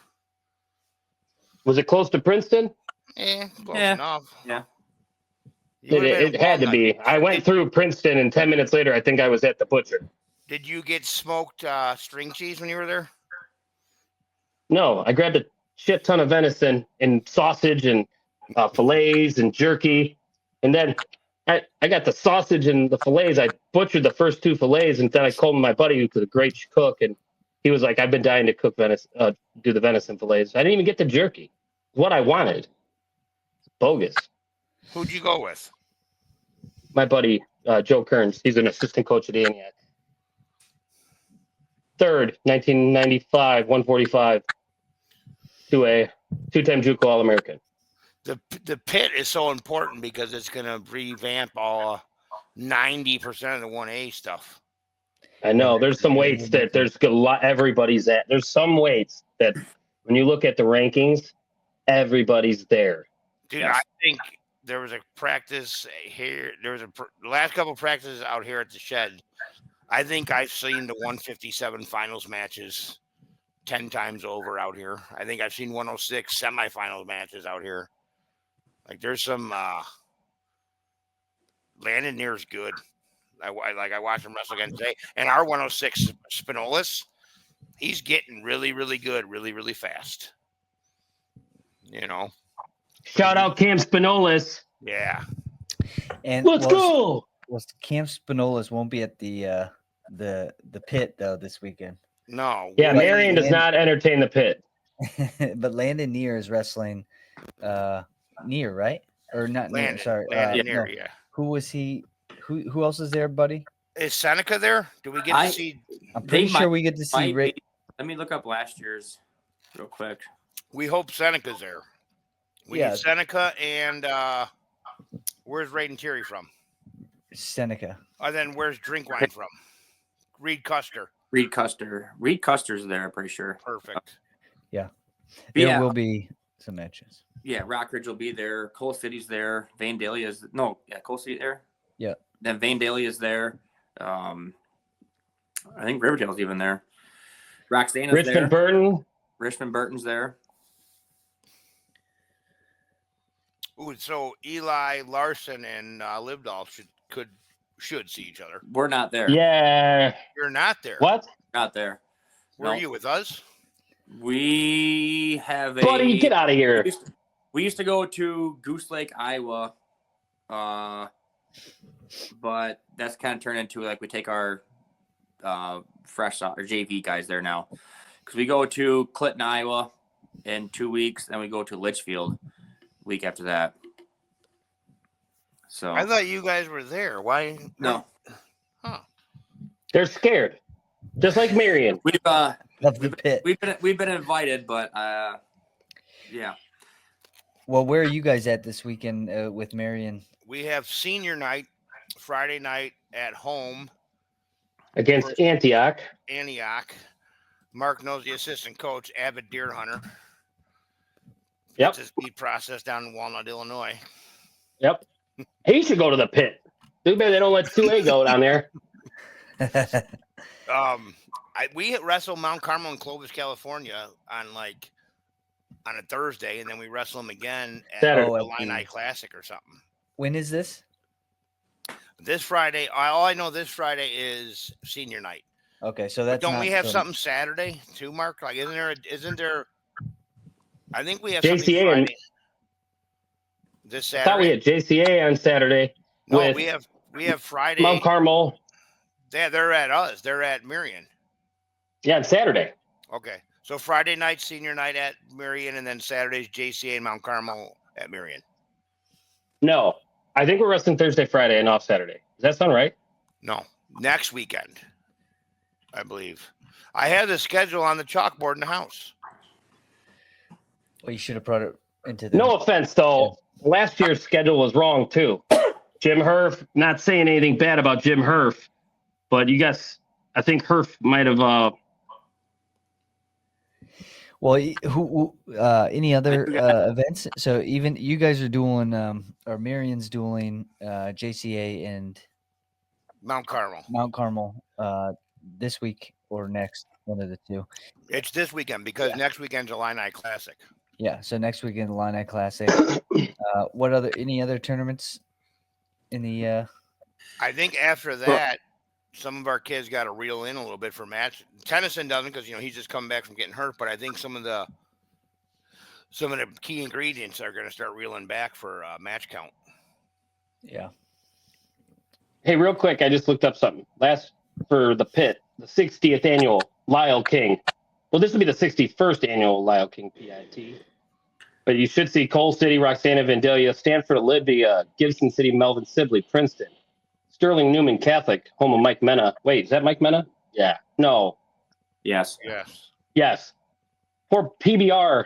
Was it close to Princeton? Close enough. Yeah. It had to be. I went through Princeton, and 10 minutes later, I think I was at the butcher. Did you get smoked string cheese when you were there? No, I grabbed a shit ton of venison and sausage and fillets and jerky. And then I got the sausage and the fillets. I butchered the first 2 fillets, and then I called my buddy who's a great cook, and he was like, "I've been dying to cook venison, do the venison fillets." I didn't even get the jerky. What I wanted. It's bogus. Who'd you go with? My buddy, Joe Kearns. He's an assistant coach at Antioch. 3rd, 1995, 145. 2A, 2-time JUCO All-American. The pit is so important because it's going to revamp all 90% of the 1A stuff. I know there's some weights that there's a lot everybody's at. There's some weights that when you look at the rankings, everybody's there. Dude, Yes. I think there was a practice here. There was the last couple of practices out here at the shed. I think I've seen the 157 finals matches 10 times over out here. I think I've seen 106 semifinals matches out here. Like there's some Landon Near's good. I watched him wrestle again today. And our 106 Spinolis, he's getting really, really good, really, really fast. You know. Shout out Cam Spinolis. Yeah. And let's go. Well, Camp Spinolas won't be at the pit though this weekend. No. Yeah, Marian does not entertain the pit. But Landon Near is wrestling Near, right? Or not Landon, Near, sorry. Landon Near, no. yeah. Who was he? Who else is there, buddy? Is Seneca there? Do we get to see? I'm pretty sure we get to see Rick. Let me look up last year's real quick. We hope Seneca's there. We need Seneca and where's Raiden Terry from? Seneca. And then where's Drinkwine from? Reed Custer. Reed Custer's there, I'm pretty sure. Perfect. Yeah. But There will be some matches. Yeah, Rockridge will be there. Coal City's there. Vandalia Coal City there. Yeah. Then Vandalia is there. I think Riverdale's even there. Roxana's Richmond there. Burton. Richmond Burton's there. Ooh, so Eli Larson and Livdahl should see each other. We're not there. Yeah. You're not there. What? Not there. Were you with us? We have a Buddy, get out of here. We used to go to Goose Lake, Iowa, but that's kind of turned into like we take our fresh or JV guys there now because we go to Clinton, Iowa in 2 weeks, then we go to Litchfield week after that. So I thought you guys were there. Why? No. Huh. They're scared, just like Marian. We've Of the pit. we've been invited, but yeah. Well, where are you guys at this weekend with Marian? We have senior night Friday night at home, Against Antioch. Antioch. Mark knows the assistant coach, avid deer hunter. Yep. It's a speed process down in Walnut, Illinois. Yep. He should go to the pit. Too bad they don't let 2A go down there. We wrestle Mount Carmel in Clovis, California on a Thursday, and then we wrestle them again at Saturday. the Oh, at Illini the- Classic or something. When is this? This Friday, all I know this Friday is senior night. Okay, so But that's don't not we have till- something Saturday too, Mark? Like, isn't there? I think we have JCA something and- Friday. This I thought we Saturday. had JCA on Saturday. No, with we have Friday. Mount Carmel. Yeah, they're at us. They're at Marian. Yeah, on Saturday. Okay, so Friday night, senior night at Marian, and then Saturday's JCA and Mount Carmel at Marian. No, I think we're wrestling Thursday, Friday, and off Saturday. Does that sound right? No, next weekend, I believe. I have the schedule on the chalkboard in the house. Well, you should have brought it into the. No offense, though. Last year's schedule was wrong, too. Jim Herf, not saying anything bad about Jim Herf, but you guys, I think Herf might have. Well, any other events? So even you guys are dueling, or Marian's dueling JCA and Mount Carmel. Mount Carmel this week or next, one of the two. It's this weekend because next weekend's Illini Classic. Yeah, so next weekend, the Illini Classic. Any other tournaments in the? I think after that, some of our kids got to reel in a little bit for match. Tennyson doesn't because he's just coming back from getting hurt. But I think some of the key ingredients are going to start reeling back for match count. Yeah. Hey, real quick, I just looked up something. For the pit, the 60th annual Lyle King. Well, this will be the 61st annual Lyle King PIT. But you should see Coal City, Roxana, Vandalia, Stanford, Olivia, Gibson City, Melvin Sibley, Princeton, Sterling Newman Catholic, home of Mike Mena. Wait, is that Mike Mena? Yeah. No. Yes. Yes. Port PBR,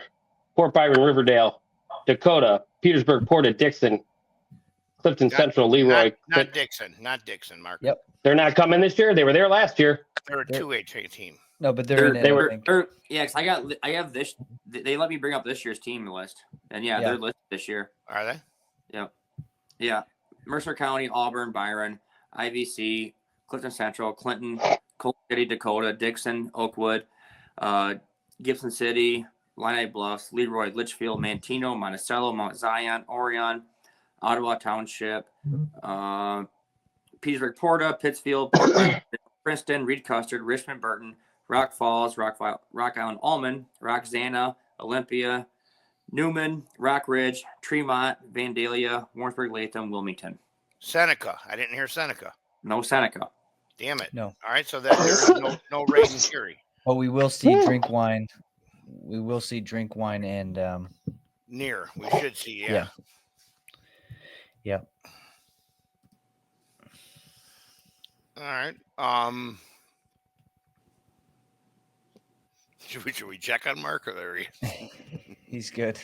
Port Byron, Riverdale, Dakota, Petersburg, Porta, Dixon, Clifton Central, Leroy. Not Dixon, Mark. Yep. They're not coming this year. They were there last year. They're a 2A team. No, but they're in it. they I were- think. Yeah, 'cause I have this. They let me bring up this year's team list, and Yeah. they're listed this year. Are they? Yeah, Mercer County, Auburn, Byron, IVC, Clifton Central, Clinton, Coal City, Dakota, Dixon, Oakwood, Gibson City, Illini Bluffs, Leroy, Litchfield, Mantino, Monticello, Mount Zion, Orion, Ottawa Township, Petersburg, Porta, Pittsfield, Princeton, Reed Custard, Richmond, Burton, Rock Falls, Rock Island, Almond, Roxana, Olympia, Newman, Rock Ridge, Tremont, Vandalia, Warrensburg, Latham, Wilmington. Seneca. I didn't hear Seneca. No Seneca. Damn it. No. All right, so there's no Raid and Curie. But we will see drink wine. We will see drink wine and Near. We should see, Yeah. Yeah. All right. Should we check on Mark or there he is? he's good.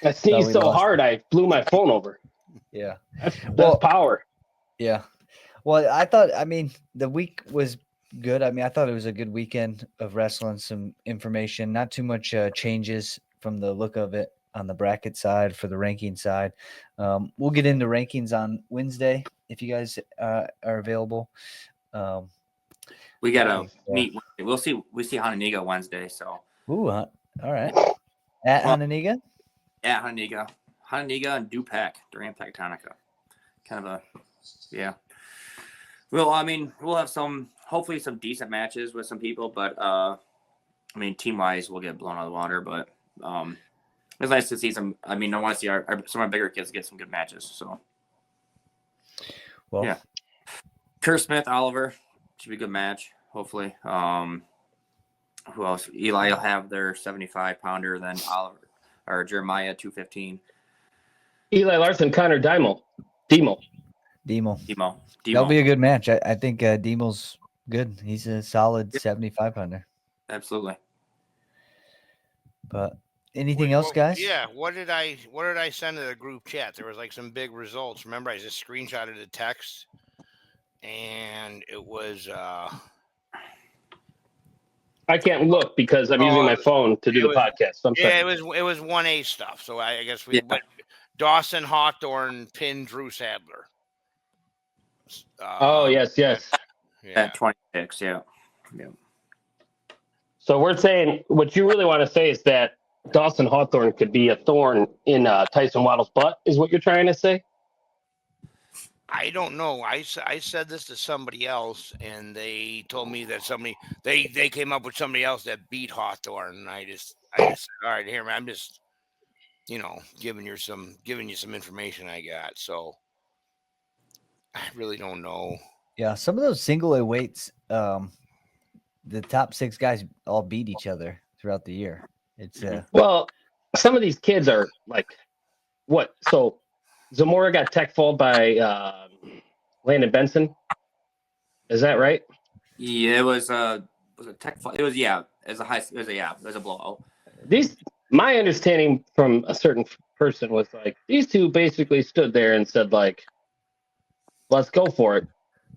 I sneezed we so lost hard I blew my phone over. Yeah. That's Well- power. Yeah. Well, I mean, the week was good. I mean, I thought it was a good weekend of wrestling, some information, not too much changes from the look of it on the bracket side for the ranking side. We'll get into rankings on Wednesday if you guys are available. We gotta Yeah. meet. We see Hononegah Wednesday. So Ooh, all right. At Well- Hononegah? yeah, Hononegah and Dupac, Durant Tectonica. Kind of yeah. Well, I mean, we'll have hopefully some decent matches with some people, but I mean, team wise, we'll get blown out of the water. But it's nice to see some. I mean, I want to see some of our bigger kids get some good matches. So Well, Yeah. Kerr Smith, Oliver should be a good match. Hopefully. Who else? Eli will have their 75-pounder, then Oliver or Jeremiah 215. Eli Larson, Connor Demo. Demo. That'll Demo. be a good match. I think Demo's good. He's a solid 75 pounder. Absolutely. But anything else, guys? Yeah. What did I send to the group chat? There was like some big results. Remember, I just screenshotted the text, and it was. I can't look because I'm using my phone to do the podcast. So I'm sorry. Yeah, it was 1A stuff. So I guess we. But Dawson Hawthorne pinned Drew Sadler. Oh yes. At 26, yeah. So we're saying what you really want to say is that Dawson Hawthorne could be a thorn in Tyson Waddle's butt, is what you're trying to say? I don't know. I said this to somebody else, and they told me that they came up with somebody else that beat Hawthorne. And I just said, all right, here, man, I'm just giving you some information I got. So I really don't know. Yeah, some of those single A weights, the top 6 guys all beat each other throughout the year. It's well, some of these kids are like, what? So Zamora got tech falled by Landon Benson. Is that right? Yeah, it was a tech. It was it was a blowout. My understanding from a certain person was like these two basically stood there and said like, let's go for it,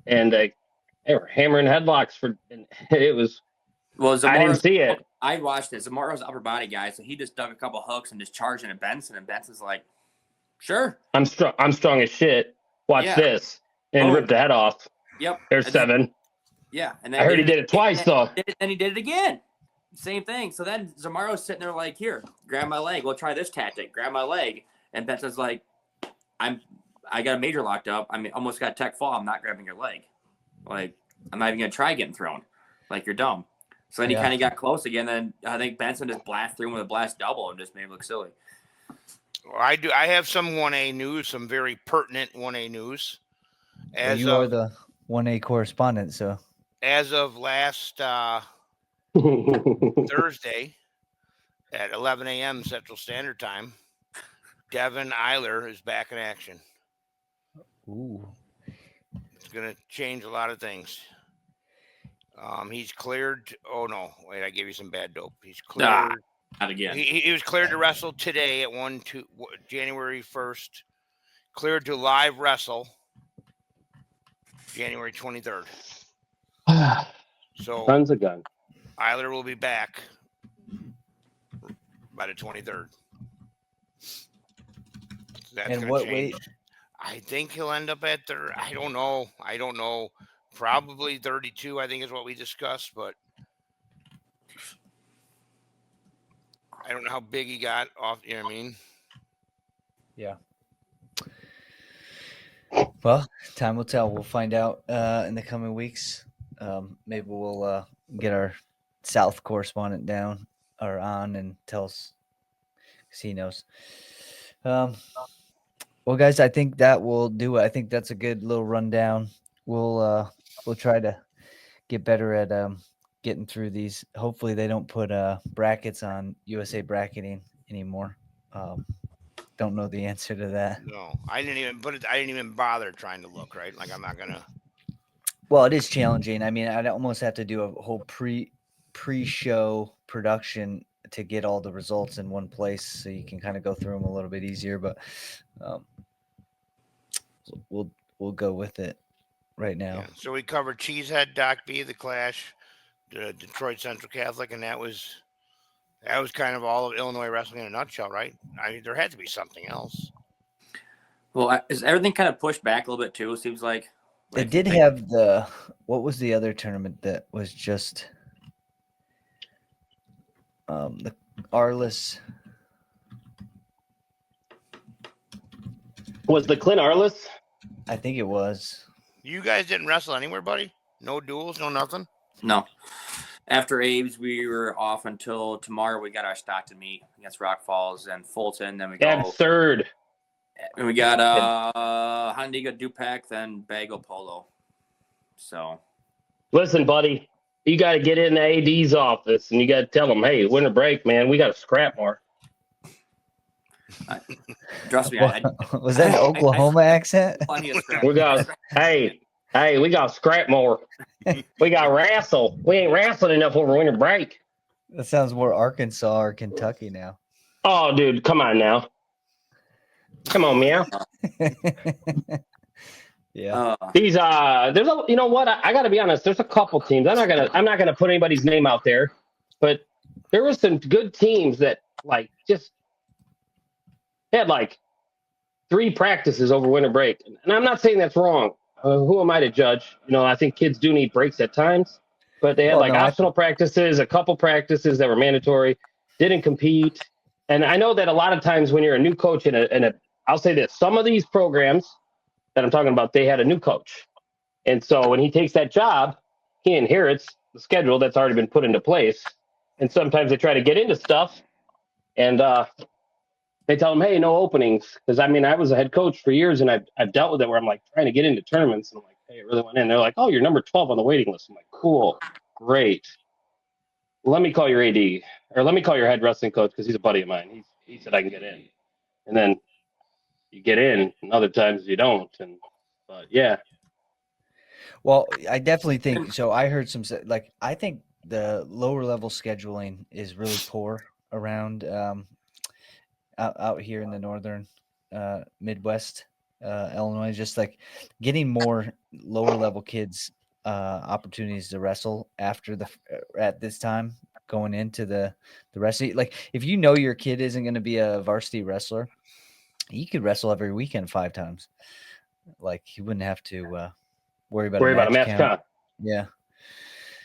and they were hammering headlocks and it was. Well, I didn't see it. I watched it. Zamaro's upper body guy, so he just dug a couple hooks and just charged into Benson, and Benson's like, "Sure, I'm strong as shit. Watch this," and ripped the head off. Yep, there's 7. Yeah, and then I heard he did it twice though. Then he did it again. Same thing. So then Zamaro's sitting there like, "Here, grab my leg. We'll try this tactic. Grab my leg." And Benson's like, I got a major locked up. I mean, almost got tech fall. I'm not grabbing your leg. Like, I'm not even gonna try getting thrown. Like, you're dumb. So then he kind of got close again. Then I think Benson just blasted through him with a blast double and just made him look silly. Well, I have some 1A news, some very pertinent 1A news. You are the 1A correspondent, so as of last Thursday at 11 a.m. Central Standard Time, Devin Eiler is back in action. Ooh. It's going to change a lot of things. He's cleared. Oh, no. Wait, I gave you some bad dope. He's cleared. Not again. He was cleared to wrestle today at January 1st. Cleared to live wrestle January 23rd. So Tons of gun. Eiler will be back by the 23rd. So that's and gonna what change. weight? I think he'll end up at I don't know. Probably 32, I think is what we discussed, but I don't know how big he got off. You know what I mean? Yeah. Well, time will tell. We'll find out in the coming weeks. Maybe we'll get our South correspondent down or on and tell us, because he knows. Well, guys, I think that will do it. I think that's a good little rundown. We'll try to get better at getting through these. Hopefully, they don't put brackets on USA Bracketing anymore. Don't know the answer to that. No, I didn't even bother trying to look, right? Like, I'm not gonna. Well, it is challenging. I mean, I'd almost have to do a whole pre-show production to get all the results in one place, so you can kind of go through them a little bit easier. But we'll go with it right now. Yeah. So we covered Cheesehead, Doc B, the Clash, the Detroit Central Catholic, and that was kind of all of Illinois wrestling in a nutshell, right? I mean, there had to be something else. Well, is everything kind of pushed back a little bit too? It seems like they did have what was the other tournament that was just the Arliss. Was the Clint Arliss? I think it was. You guys didn't wrestle anywhere, buddy? No duels, no nothing? No. After Abe's, we were off until tomorrow. We got our Stockton meet against Rock Falls and Fulton. Then we go absurd. And we got Hononegah, Dupac, then Bagel Polo. So, listen, buddy, you got to get in the AD's office and you got to tell them, hey, winter break, man, we got to scrap more. Trust me, Was that an Oklahoma accent? plenty of scrap. We got hey, we got scrap more. We got wrestle. We ain't wrestling enough over winter break. That sounds more Arkansas or Kentucky now. Oh, dude, come on now. Come on, meow. Yeah. These there's a, you know what? I got to be honest. There's a couple teams. I'm not gonna put anybody's name out there, but there were some good teams that like just had like 3 practices over winter break, and I'm not saying that's wrong. Who am I to judge? You know, I think kids do need breaks at times, but they had optional practices, a couple practices that were mandatory, didn't compete. And I know that a lot of times when you're a new coach in a I'll say this, some of these programs that I'm talking about, they had a new coach. And so when he takes that job, he inherits the schedule that's already been put into place. And sometimes they try to get into stuff and they tell him, hey, no openings. Because, I mean, I was a head coach for years, and I've dealt with it where I'm, like, trying to get into tournaments. And I'm like, hey, I really went in. They're like, oh, you're number 12 on the waiting list. I'm like, cool, great. Let me call your AD, or let me call your head wrestling coach because he's a buddy of mine. He said I can get in. And then you get in, and other times you don't. But, yeah. Well, I definitely think so. I heard I think the lower level scheduling is really poor around out here in the northern Midwest Illinois. Just like getting more lower level kids opportunities to wrestle after at this time going into the wrestling. Like if you know your kid isn't going to be a varsity wrestler, you could wrestle every weekend 5 times. Like you wouldn't have to worry about a match count. Yeah.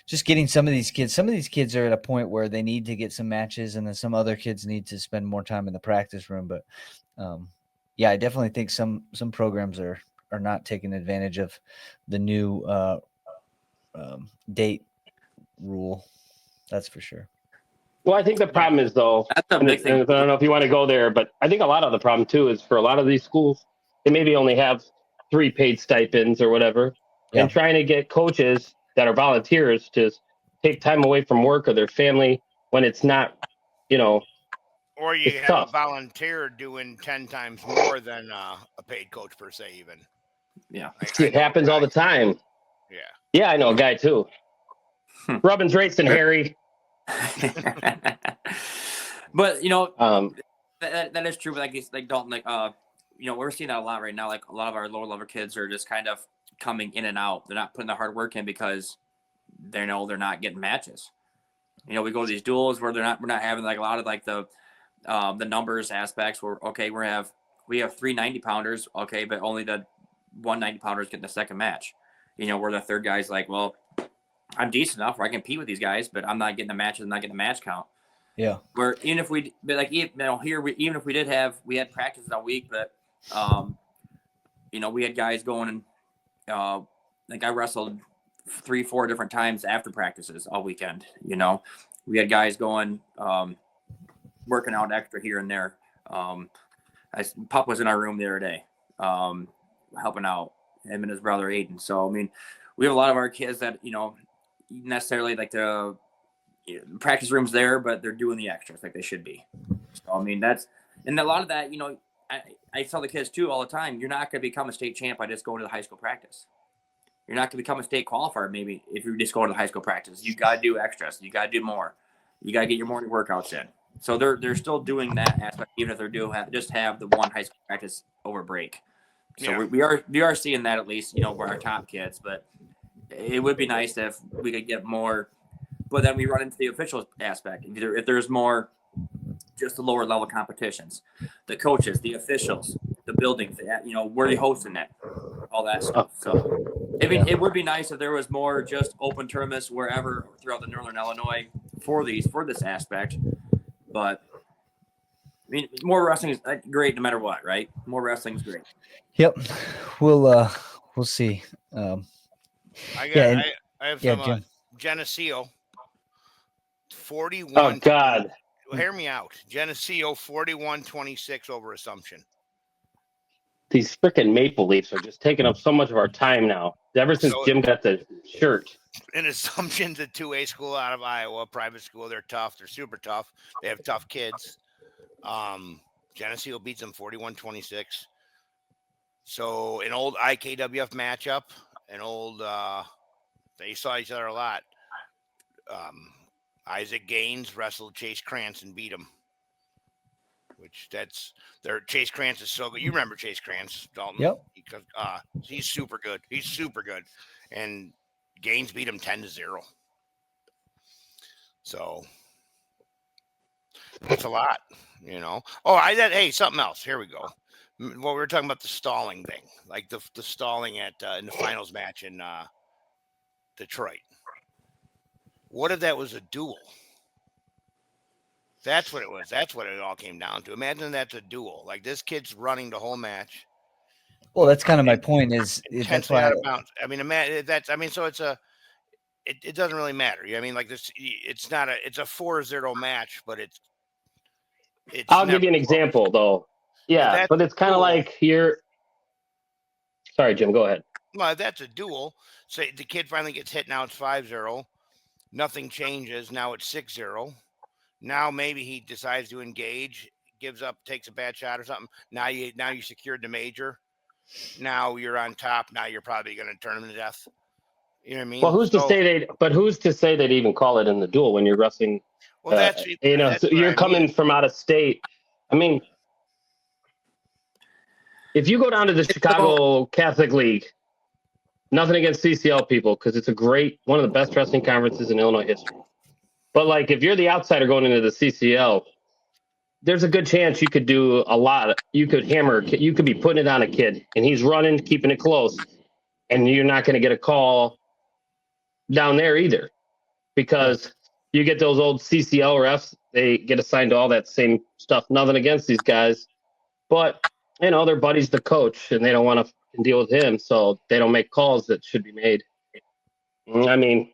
Just getting some of these kids are at a point where they need to get some matches, and then some other kids need to spend more time in the practice room. But yeah, I definitely think some programs are not taking advantage of the new date rule. That's for sure. Well, I think the problem is, though, That's a big thing. I don't know if you want to go there, but I think a lot of the problem, too, is for a lot of these schools, they maybe only have 3 paid stipends or whatever, and trying to get coaches that are volunteers to take time away from work or their family when it's not, you know. Or you have tough. A volunteer doing 10 times more than a paid coach per se, even. Yeah. It happens all the time. Yeah. Yeah, I know a guy, too. Robin's racing, Harry. But, you know, that is true. But like Dalton, you know, we're seeing that a lot right now. Like a lot of our lower level kids are just kind of coming in and out. They're not putting the hard work in because they know they're not getting matches. You know, we go to these duels where we're not having like a lot of like the numbers aspects where, okay, we have 3 90-pounders. Okay. But only the 1 90-pounder is getting the second match, you know, where the third guy's like, well, I'm decent enough where I can compete with these guys, but I'm not getting the matches. I'm not getting the match count. Yeah. Where even if we had practices all week, but, you know, we had guys going and, like I wrestled 3-4 different times after practices all weekend. You know, we had guys going, working out extra here and there. Pup was in our room the other day, helping out him and his brother Aiden. So, I mean, we have a lot of our kids that, you know, necessarily like the practice room's there, but they're doing the extras like they should be. So, I mean, and a lot of that, you know, I tell the kids too all the time, you're not going to become a state champ by just going to the high school practice. You're not going to become a state qualifier maybe if you just go to the high school practice. You got to do extras. You got to do more. You got to get your morning workouts in. So they're still doing that aspect, even if they just have the one high school practice over break. So we are seeing that at least, you know, for our top kids. But it would be nice if we could get more. But then we run into the official aspect. If there's more, just the lower level competitions, the coaches, the officials, the buildings, you know, where are you hosting it, all that stuff. So I mean, it would be nice if there was more just open tournaments wherever throughout the northern Illinois for this aspect. But I mean, more wrestling is great no matter what, right? More wrestling is great. Yep, we'll see. I have some Geneseo 41. Oh God. Hear me out. Geneseo 41-26 over Assumption. These freaking Maple Leafs are just taking up so much of our time now. Ever since Jim got the shirt. And Assumption's a 2A school out of Iowa, private school. They're tough. They're super tough. They have tough kids. Geneseo beats them 41-26. So an old IKWF matchup, an old they saw each other a lot. Isaac Gaines wrestled Chase Krantz and beat him. Which that's their Chase Krantz is so good. You remember Chase Krantz, Dalton? Yep. Because he's super good. He's super good. And Gaines beat him 10-0. So that's a lot, you know. Oh, hey, something else. Here we go. Well, we were talking about the stalling thing, like the stalling at in the finals match in Detroit. What if that was a duel? That's what it was. That's what it all came down to. Imagine that's a duel. Like this kid's running the whole match. Well, that's kind of my point. That's Intensely why. out of bounds. I mean, so it's a. It doesn't really matter. I mean, like this. It's not a. It's a 4-0 match, but it's. I'll give you an example, though. Yeah, but it's kind of like you're. Sorry, Jim. Go ahead. Well, that's a duel. Say the kid finally gets hit. Now it's 5-0. Nothing changes. Now it's 6-0. Now maybe he decides to engage, gives up, takes a bad shot or something. Now you secured the major. Now you're on top. Now you're probably going to turn him to death. You know what I mean? Well, who's to say they'd even call it in the duel when you're wrestling? Well, that's so you're coming from out of state. I mean, if you go down to the Chicago Catholic League, nothing against CCL people, because it's one of the best wrestling conferences in Illinois history. But like, if you're the outsider going into the CCL, there's a good chance you could do a lot. You could be putting it on a kid, and he's running, keeping it close, and you're not going to get a call down there either, because you get those old CCL refs. They get assigned to all that same stuff. Nothing against these guys, but they're buddies the coach, and they don't want to deal with him, so they don't make calls that should be made. I mean.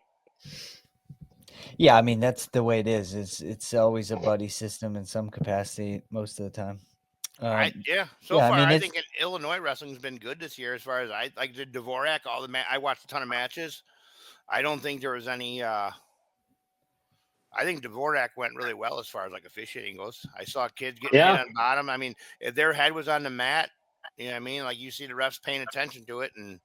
Yeah, I mean that's the way it is. It's always a buddy system in some capacity most of the time. So far I think Illinois wrestling's been good this year as far as I like the Dvorak. I watched a ton of matches. I don't think there was any. I think Dvorak went really well as far as like officiating goes. I saw kids getting hit on bottom. I mean, if their head was on the mat, you know what I mean? Like you see the refs paying attention to it, and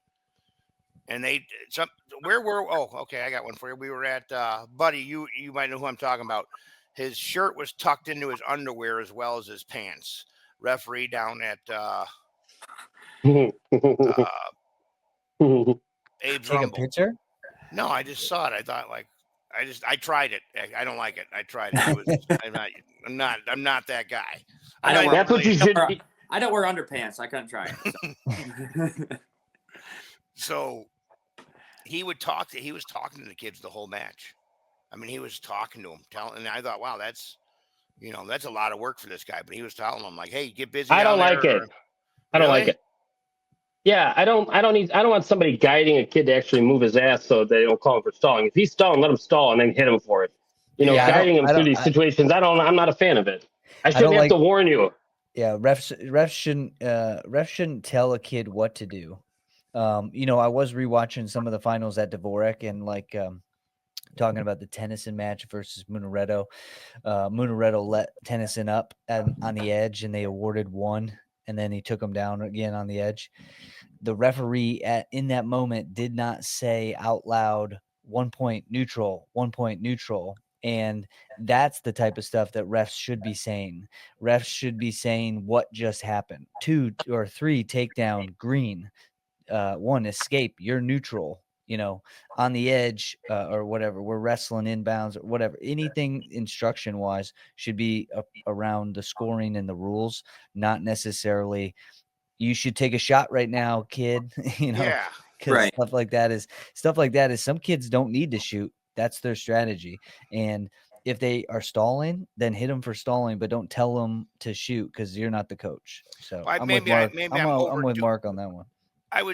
they I got one for you. We were at Buddy, you might know who I'm talking about. His shirt was tucked into his underwear as well as his pants. Referee down at Abe's Take Rumble. a picture? No, I just saw it. I thought I tried it. I don't like it. I tried it. I'm not that guy. I don't wear underpants. I couldn't try it. So he was talking to the kids the whole match. I mean, he was talking to them, and I thought, wow, that's a lot of work for this guy. But he was telling them like, hey, get busy. I don't like it. I don't like it. Yeah, I don't want somebody guiding a kid to actually move his ass so they don't call him for stalling. If he's stalling, let him stall and then hit him for it. Guiding him through these situations. I'm not a fan of it. I shouldn't have to warn you. Yeah, refs shouldn't tell a kid what to do. I was rewatching some of the finals at Dvorak and talking about the Tennyson match versus Munaredo. Munaredo let Tennyson up on the edge, and they awarded 1, and then he took him down again on the edge. The referee in that moment did not say out loud 1 point neutral, 1 point neutral. And that's the type of stuff that refs should be saying. Refs should be saying what just happened. 2 or 3 takedown, green. 1 escape, you're neutral, on the edge or whatever. We're wrestling inbounds or whatever. Anything instruction wise should be around the scoring and the rules, not necessarily you should take a shot right now, kid. Yeah, because stuff like that is some kids don't need to shoot. That's their strategy. And if they are stalling, then hit them for stalling, but don't tell them to shoot because you're not the coach. So I'm with Mark on that one.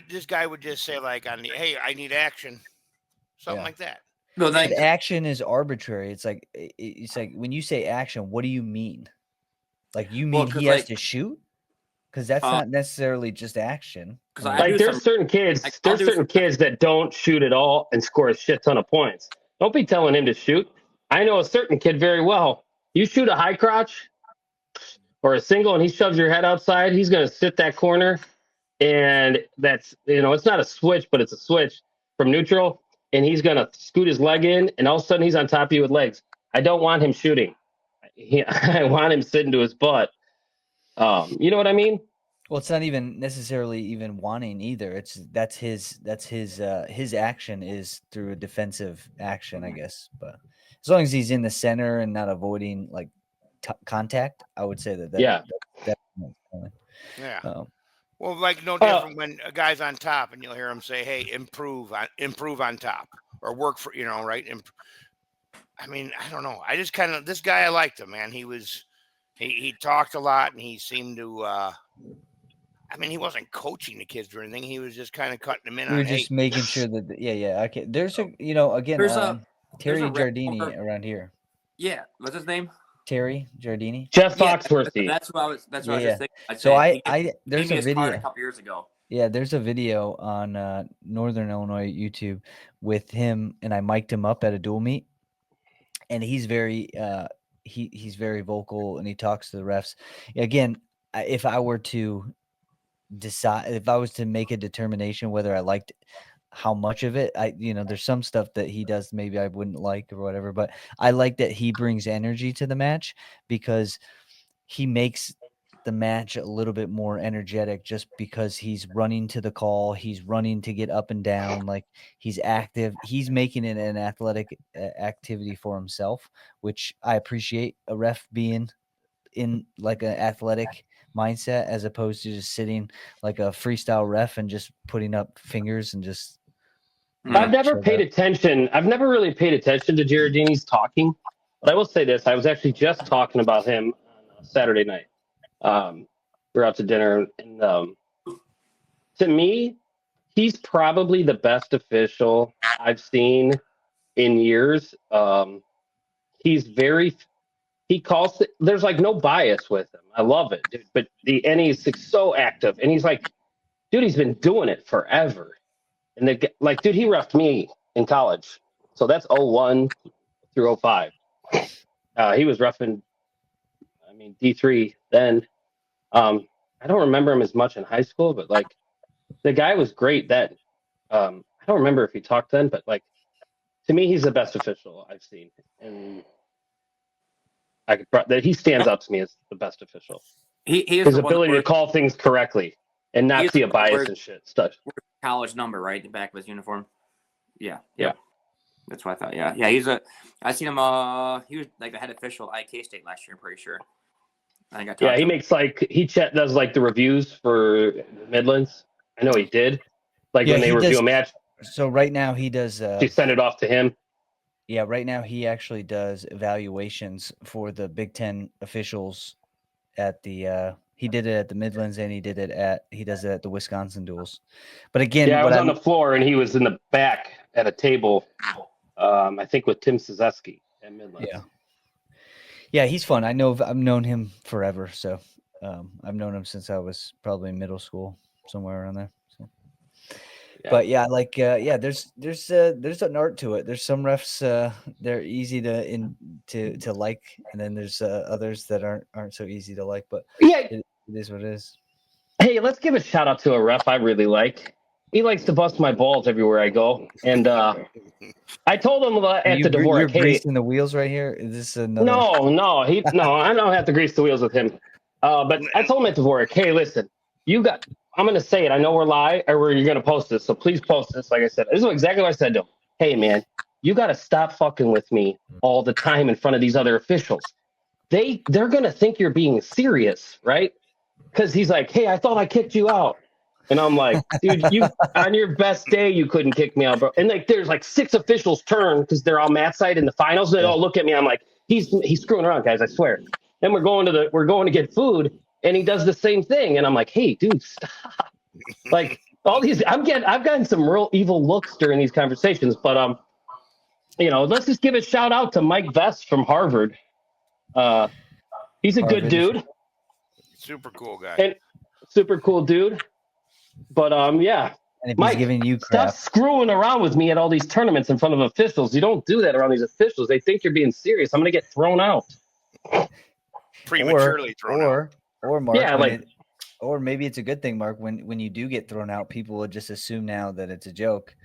This guy would just say hey, I need action. Something like that. No, action is arbitrary. It's like when you say action, what do you mean? Like you mean he has to shoot? Because that's not necessarily just action. There's certain kids that don't shoot at all and score a shit ton of points. Don't be telling him to shoot. I know a certain kid very well. You shoot a high crotch, or a single and he shoves your head outside, he's going to sit that corner. And that's, it's not a switch, but it's a switch from neutral. And he's going to scoot his leg in, and all of a sudden he's on top of you with legs. I don't want him shooting. I want him sitting to his butt. You know what I mean? Well, it's not even necessarily even wanting either. That's his action is through a defensive action, I guess. But as long as he's in the center and not avoiding like contact, I would say that. Yeah. Yeah. Well, like no different when a guy's on top and you'll hear him say, "Hey, improve on top," or work for right. I mean, I don't know. I just this guy, I liked him, man. He talked a lot and he seemed to. I mean, he wasn't coaching the kids or anything. He was just kind of cutting them in. We were just making sure that, yeah. Okay. There's Terry Giardini around here. Yeah. What's his name? Terry Giardini. Jeff Foxworthy. That's what I was just thinking. There's a video a couple years ago. Yeah, there's a video on Northern Illinois YouTube with him, and I mic'd him up at a dual meet, and he's very he's very vocal and he talks to the refs. Again, if I were to decide, if I was to make a determination whether I liked how much of it, there's some stuff that he does maybe I wouldn't like or whatever, but I like that he brings energy to the match because he makes the match a little bit more energetic just because he's running to the call, he's running to get up and down, like he's active, he's making it an athletic activity for himself, which I appreciate a ref being in like an athletic mindset as opposed to just sitting like a freestyle ref and just putting up fingers and just. I've never paid attention. I've never really paid attention to Giardini's talking, but I will say this. I was actually just talking about him on Saturday night. We were out to dinner, and to me, he's probably the best official I've seen in years. He calls it, there's like no bias with him. I love it, dude. But he's so active, and he's like, dude, he's been doing it forever. And dude, he reffed me in college. So that's 01 through 05. He was reffing, D3 then. I don't remember him as much in high school, but like the guy was great then. I don't remember if he talked then, but like to me, he's the best official I've seen. And he stands out to me as the best official. His ability to call things correctly and not see a bias and shit stuff. College number, right? The back of his uniform. Yeah. That's what I thought. Yeah. I seen him. He was like the head official at IK State last year. I'm pretty sure. He makes does like the reviews for Midlands. I know he did. When they review a match. So right now he does. She sent it off to him. Yeah, right now he actually does evaluations for the Big Ten officials at the. He did it at the Midlands and he does it at the Wisconsin duels. But again, I was on the floor and he was in the back at a table. I think with Tim Szewski at Midlands. Yeah, he's fun. I've known him forever, so I've known him since I was probably in middle school, somewhere around there. So. Yeah. But there's an art to it. There's some refs they're easy to like, and then there's others that aren't so easy to like. But it is what it is. Hey, let's give a shout out to a ref I really like. He likes to bust my balls everywhere I go, and I told him at the Dvorak, you're greasing the wheels right here. Is this another? No, I don't have to grease the wheels with him. But I told him at Dvorak, hey, listen, I'm going to say it. I know we're live, or you're going to post this, so please post this. Like I said, this is exactly what I said to him. Hey, man, you got to stop fucking with me all the time in front of these other officials. They're going to think you're being serious, right? Because he's like, hey, I thought I kicked you out. And I'm like, dude, you on your best day, you couldn't kick me out, bro. And there's 6 officials turn because they're all mat side in the finals. They all look at me. I'm like, he's screwing around, guys. I swear. Then we're going to get food, and he does the same thing. And I'm like, hey, dude, stop. All these, I've gotten some real evil looks during these conversations. But let's just give a shout out to Mike Vest from Harvard. He's a good dude. Super cool guy. And super cool dude. But and if Mike, he's giving you crap, stop screwing around with me at all these tournaments in front of officials. You don't do that around these officials. They think you're being serious. I'm gonna get thrown out. prematurely thrown out. Or Mark, Yeah, like or maybe it's a good thing, Mark. When you do get thrown out, people will just assume now that it's a joke.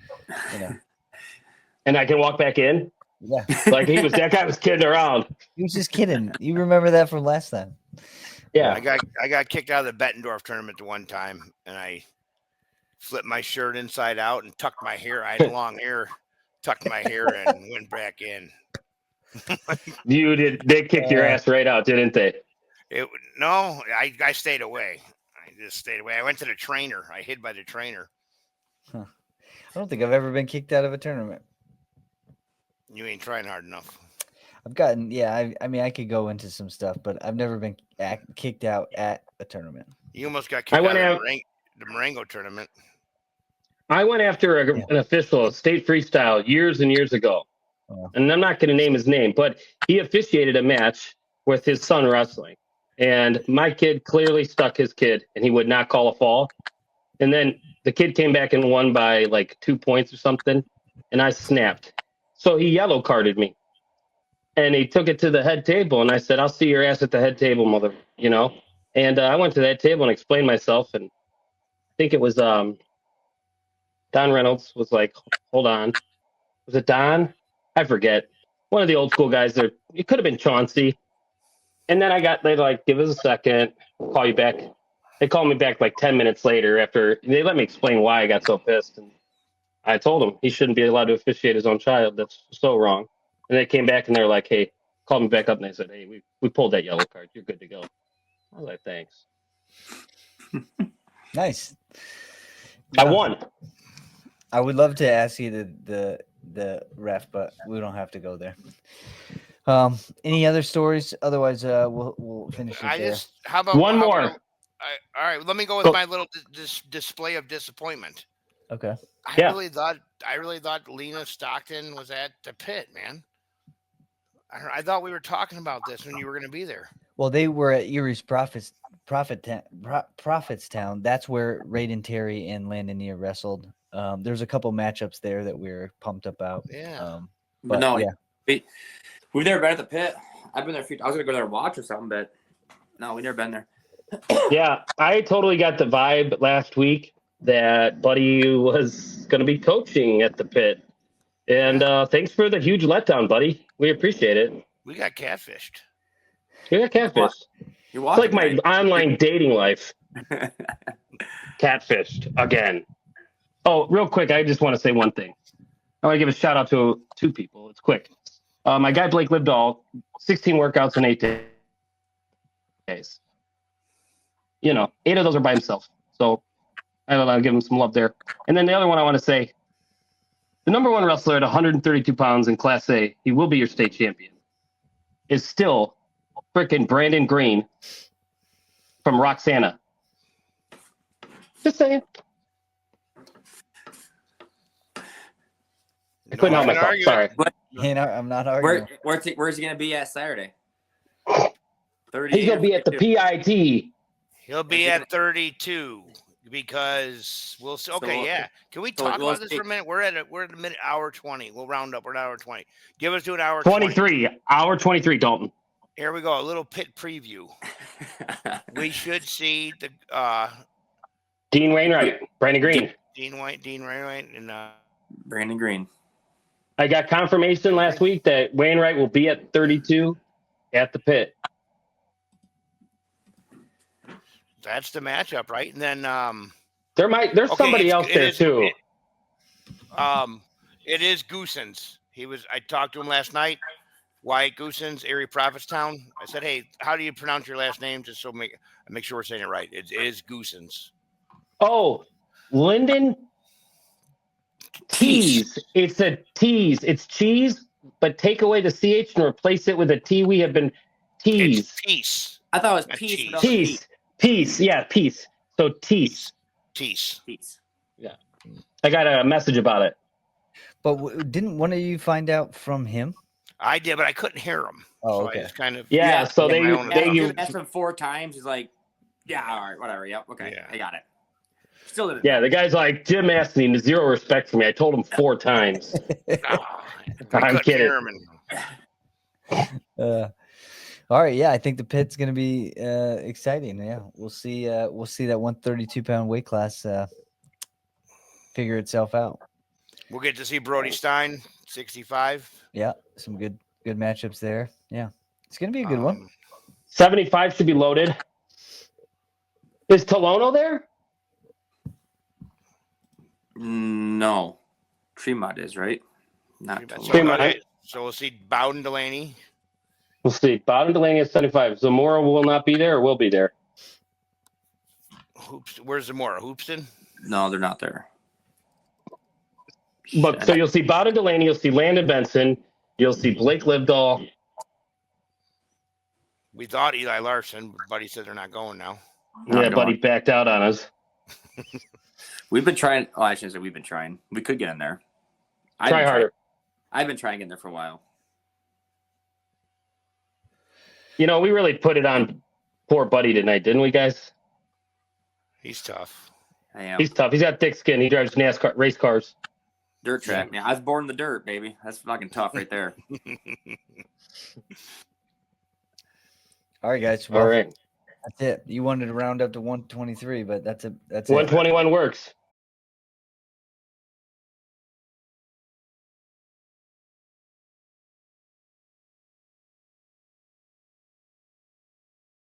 and I can walk back in. Yeah, Like that guy was kidding around. he was just kidding. You remember that from last time? Yeah. I got kicked out of the Bettendorf tournament the one time, and I flipped my shirt inside out and tucked my hair. I had long hair, tucked my hair and went back in. They kicked your ass right out, didn't they? No, I stayed away. I just stayed away. I went to the trainer. I hid by the trainer. I don't think I've ever been kicked out of a tournament. You ain't trying hard enough. I've gotten, I mean, I could go into some stuff, but I've never been kicked out at a tournament. You almost got kicked out of the Marengo tournament. I went after an official, state freestyle, years and years ago. And I'm not going to name his name, but he officiated a match with his son wrestling. And my kid clearly stuck his kid, and he would not call a fall. And then the kid came back and won by like 2 points or something, and I snapped. So he yellow carded me. And he took it to the head table, and I said, "I'll see your ass at the head table, mother," And I went to that table and explained myself, and I think it was Don Reynolds was like, "Hold on." Was it Don? I forget. One of the old school guys there. It could have been Chauncey. And then they like, "Give us a second. We'll call you back." They called me back like 10 minutes later after they let me explain why I got so pissed. And I told him he shouldn't be allowed to officiate his own child. That's so wrong. And they came back and they're like, "Hey," called me back up and they said, "Hey, we pulled that yellow card. You're good to go." I was like, "Thanks." Nice. I won. I would love to ask you the ref, but we don't have to go there. Any other stories? Otherwise, we'll finish it there. How about one more? All right, let me go with my little display of disappointment. Okay. I really thought Lena Stockton was at the pit, man. I thought we were talking about this when you were going to be there. Well, they were at Erie's Prophets Town. That's where Raiden Terry and Landon Neer wrestled. There's a couple matchups there that we were pumped about. Yeah. But no, we've never been at the pit. I've been there. I was gonna go there and watch or something, but no, we've never been there. Yeah, I totally got the vibe last week that Buddy was going to be coaching at the pit. And thanks for the huge letdown, Buddy. We appreciate it. We got catfished. You got catfished. It's like my online dating life. Catfished again. Oh, real quick, I just want to say one thing. I want to give a shout out to two people. It's quick. My guy Blake Libdahl, 16 workouts in 8 days. 8 of those are by himself. So I don't know, I'll give him some love there. And then the other one I want to say, the number one wrestler at 132 pounds in Class A, he will be your state champion, is still freaking Brandon Green from Roxana. Just saying. I couldn't help myself. Sorry. I'm not arguing. Where's he going to be at Saturday? 30. He's going to be at the PIT. He'll be at 32 because we'll see. Okay, yeah. Can we talk about this for a minute? We're at a minute, hour 20. We'll round up. We're at hour 20. Give us to an hour 23. Hour 23, Dalton. Here we go. A little pit preview. We should see the Dean Wainwright, Brandon Green. Dean Wainwright, and Brandon Green. I got confirmation last week that Wainwright will be at 32 at the pit. That's the matchup, right? And then there's somebody else there too. It is Goosens. I talked to him last night. Wyatt Goosens, Erie Prophetstown. I said, "Hey, how do you pronounce your last name?" Just so make sure we're saying it right. It is Goosens. Oh, Lyndon Tease. It's a tease. It's cheese, but take away the CH and replace it with a T. We have been tease. It's peace. I thought it was peace. Peace. Peace. Yeah, peace. So tease. Tease. Yeah. I got a message about it. But didn't one of you find out from him? I did, but I couldn't hear him. Oh, so okay. I just kind of so they asked him 4 times. He's like, "Yeah, all right, whatever. Yep, okay, yeah. I got it." Still didn't. Yeah, the guy's like, Jim asked me, 0 respect for me. I told him 4 times. I'm kidding. All right, yeah, I think the pit's going to be exciting. Yeah, we'll see that 132-pound weight class figure itself out. We'll get to see Brody Stein, 65. Yeah, some good matchups there. Yeah, it's going to be a good one. 75 should be loaded. Is Tolono there? No, Tremont is right. Not So, Tolono. Tremont. okay, so we'll see Bowden Delaney. We'll see. Bowden Delaney is 75. Zamora will not be there or will be there. Where's Zamora? Hoopston? No, they're not there. But Shit. so you'll see Bowden Delaney, you'll see Landon Benson, you'll see Blake Livedall. We thought Eli Larson, but Buddy said they're not going now. No, Yeah, they buddy don't. backed out on us. We've been trying. Oh, I shouldn't say we've been trying. We could get in there. Try harder. I've been trying to get in there for a while. You know, we really put it on poor Buddy tonight, didn't we, guys? He's tough. I am. He's tough. He's got thick skin. He drives NASCAR race cars. Dirt track. Yeah, I was born in the dirt, baby. That's fucking tough right there. All right, guys. Well, All right. that's it. You wanted to round up to 123, but that's it. 121 works.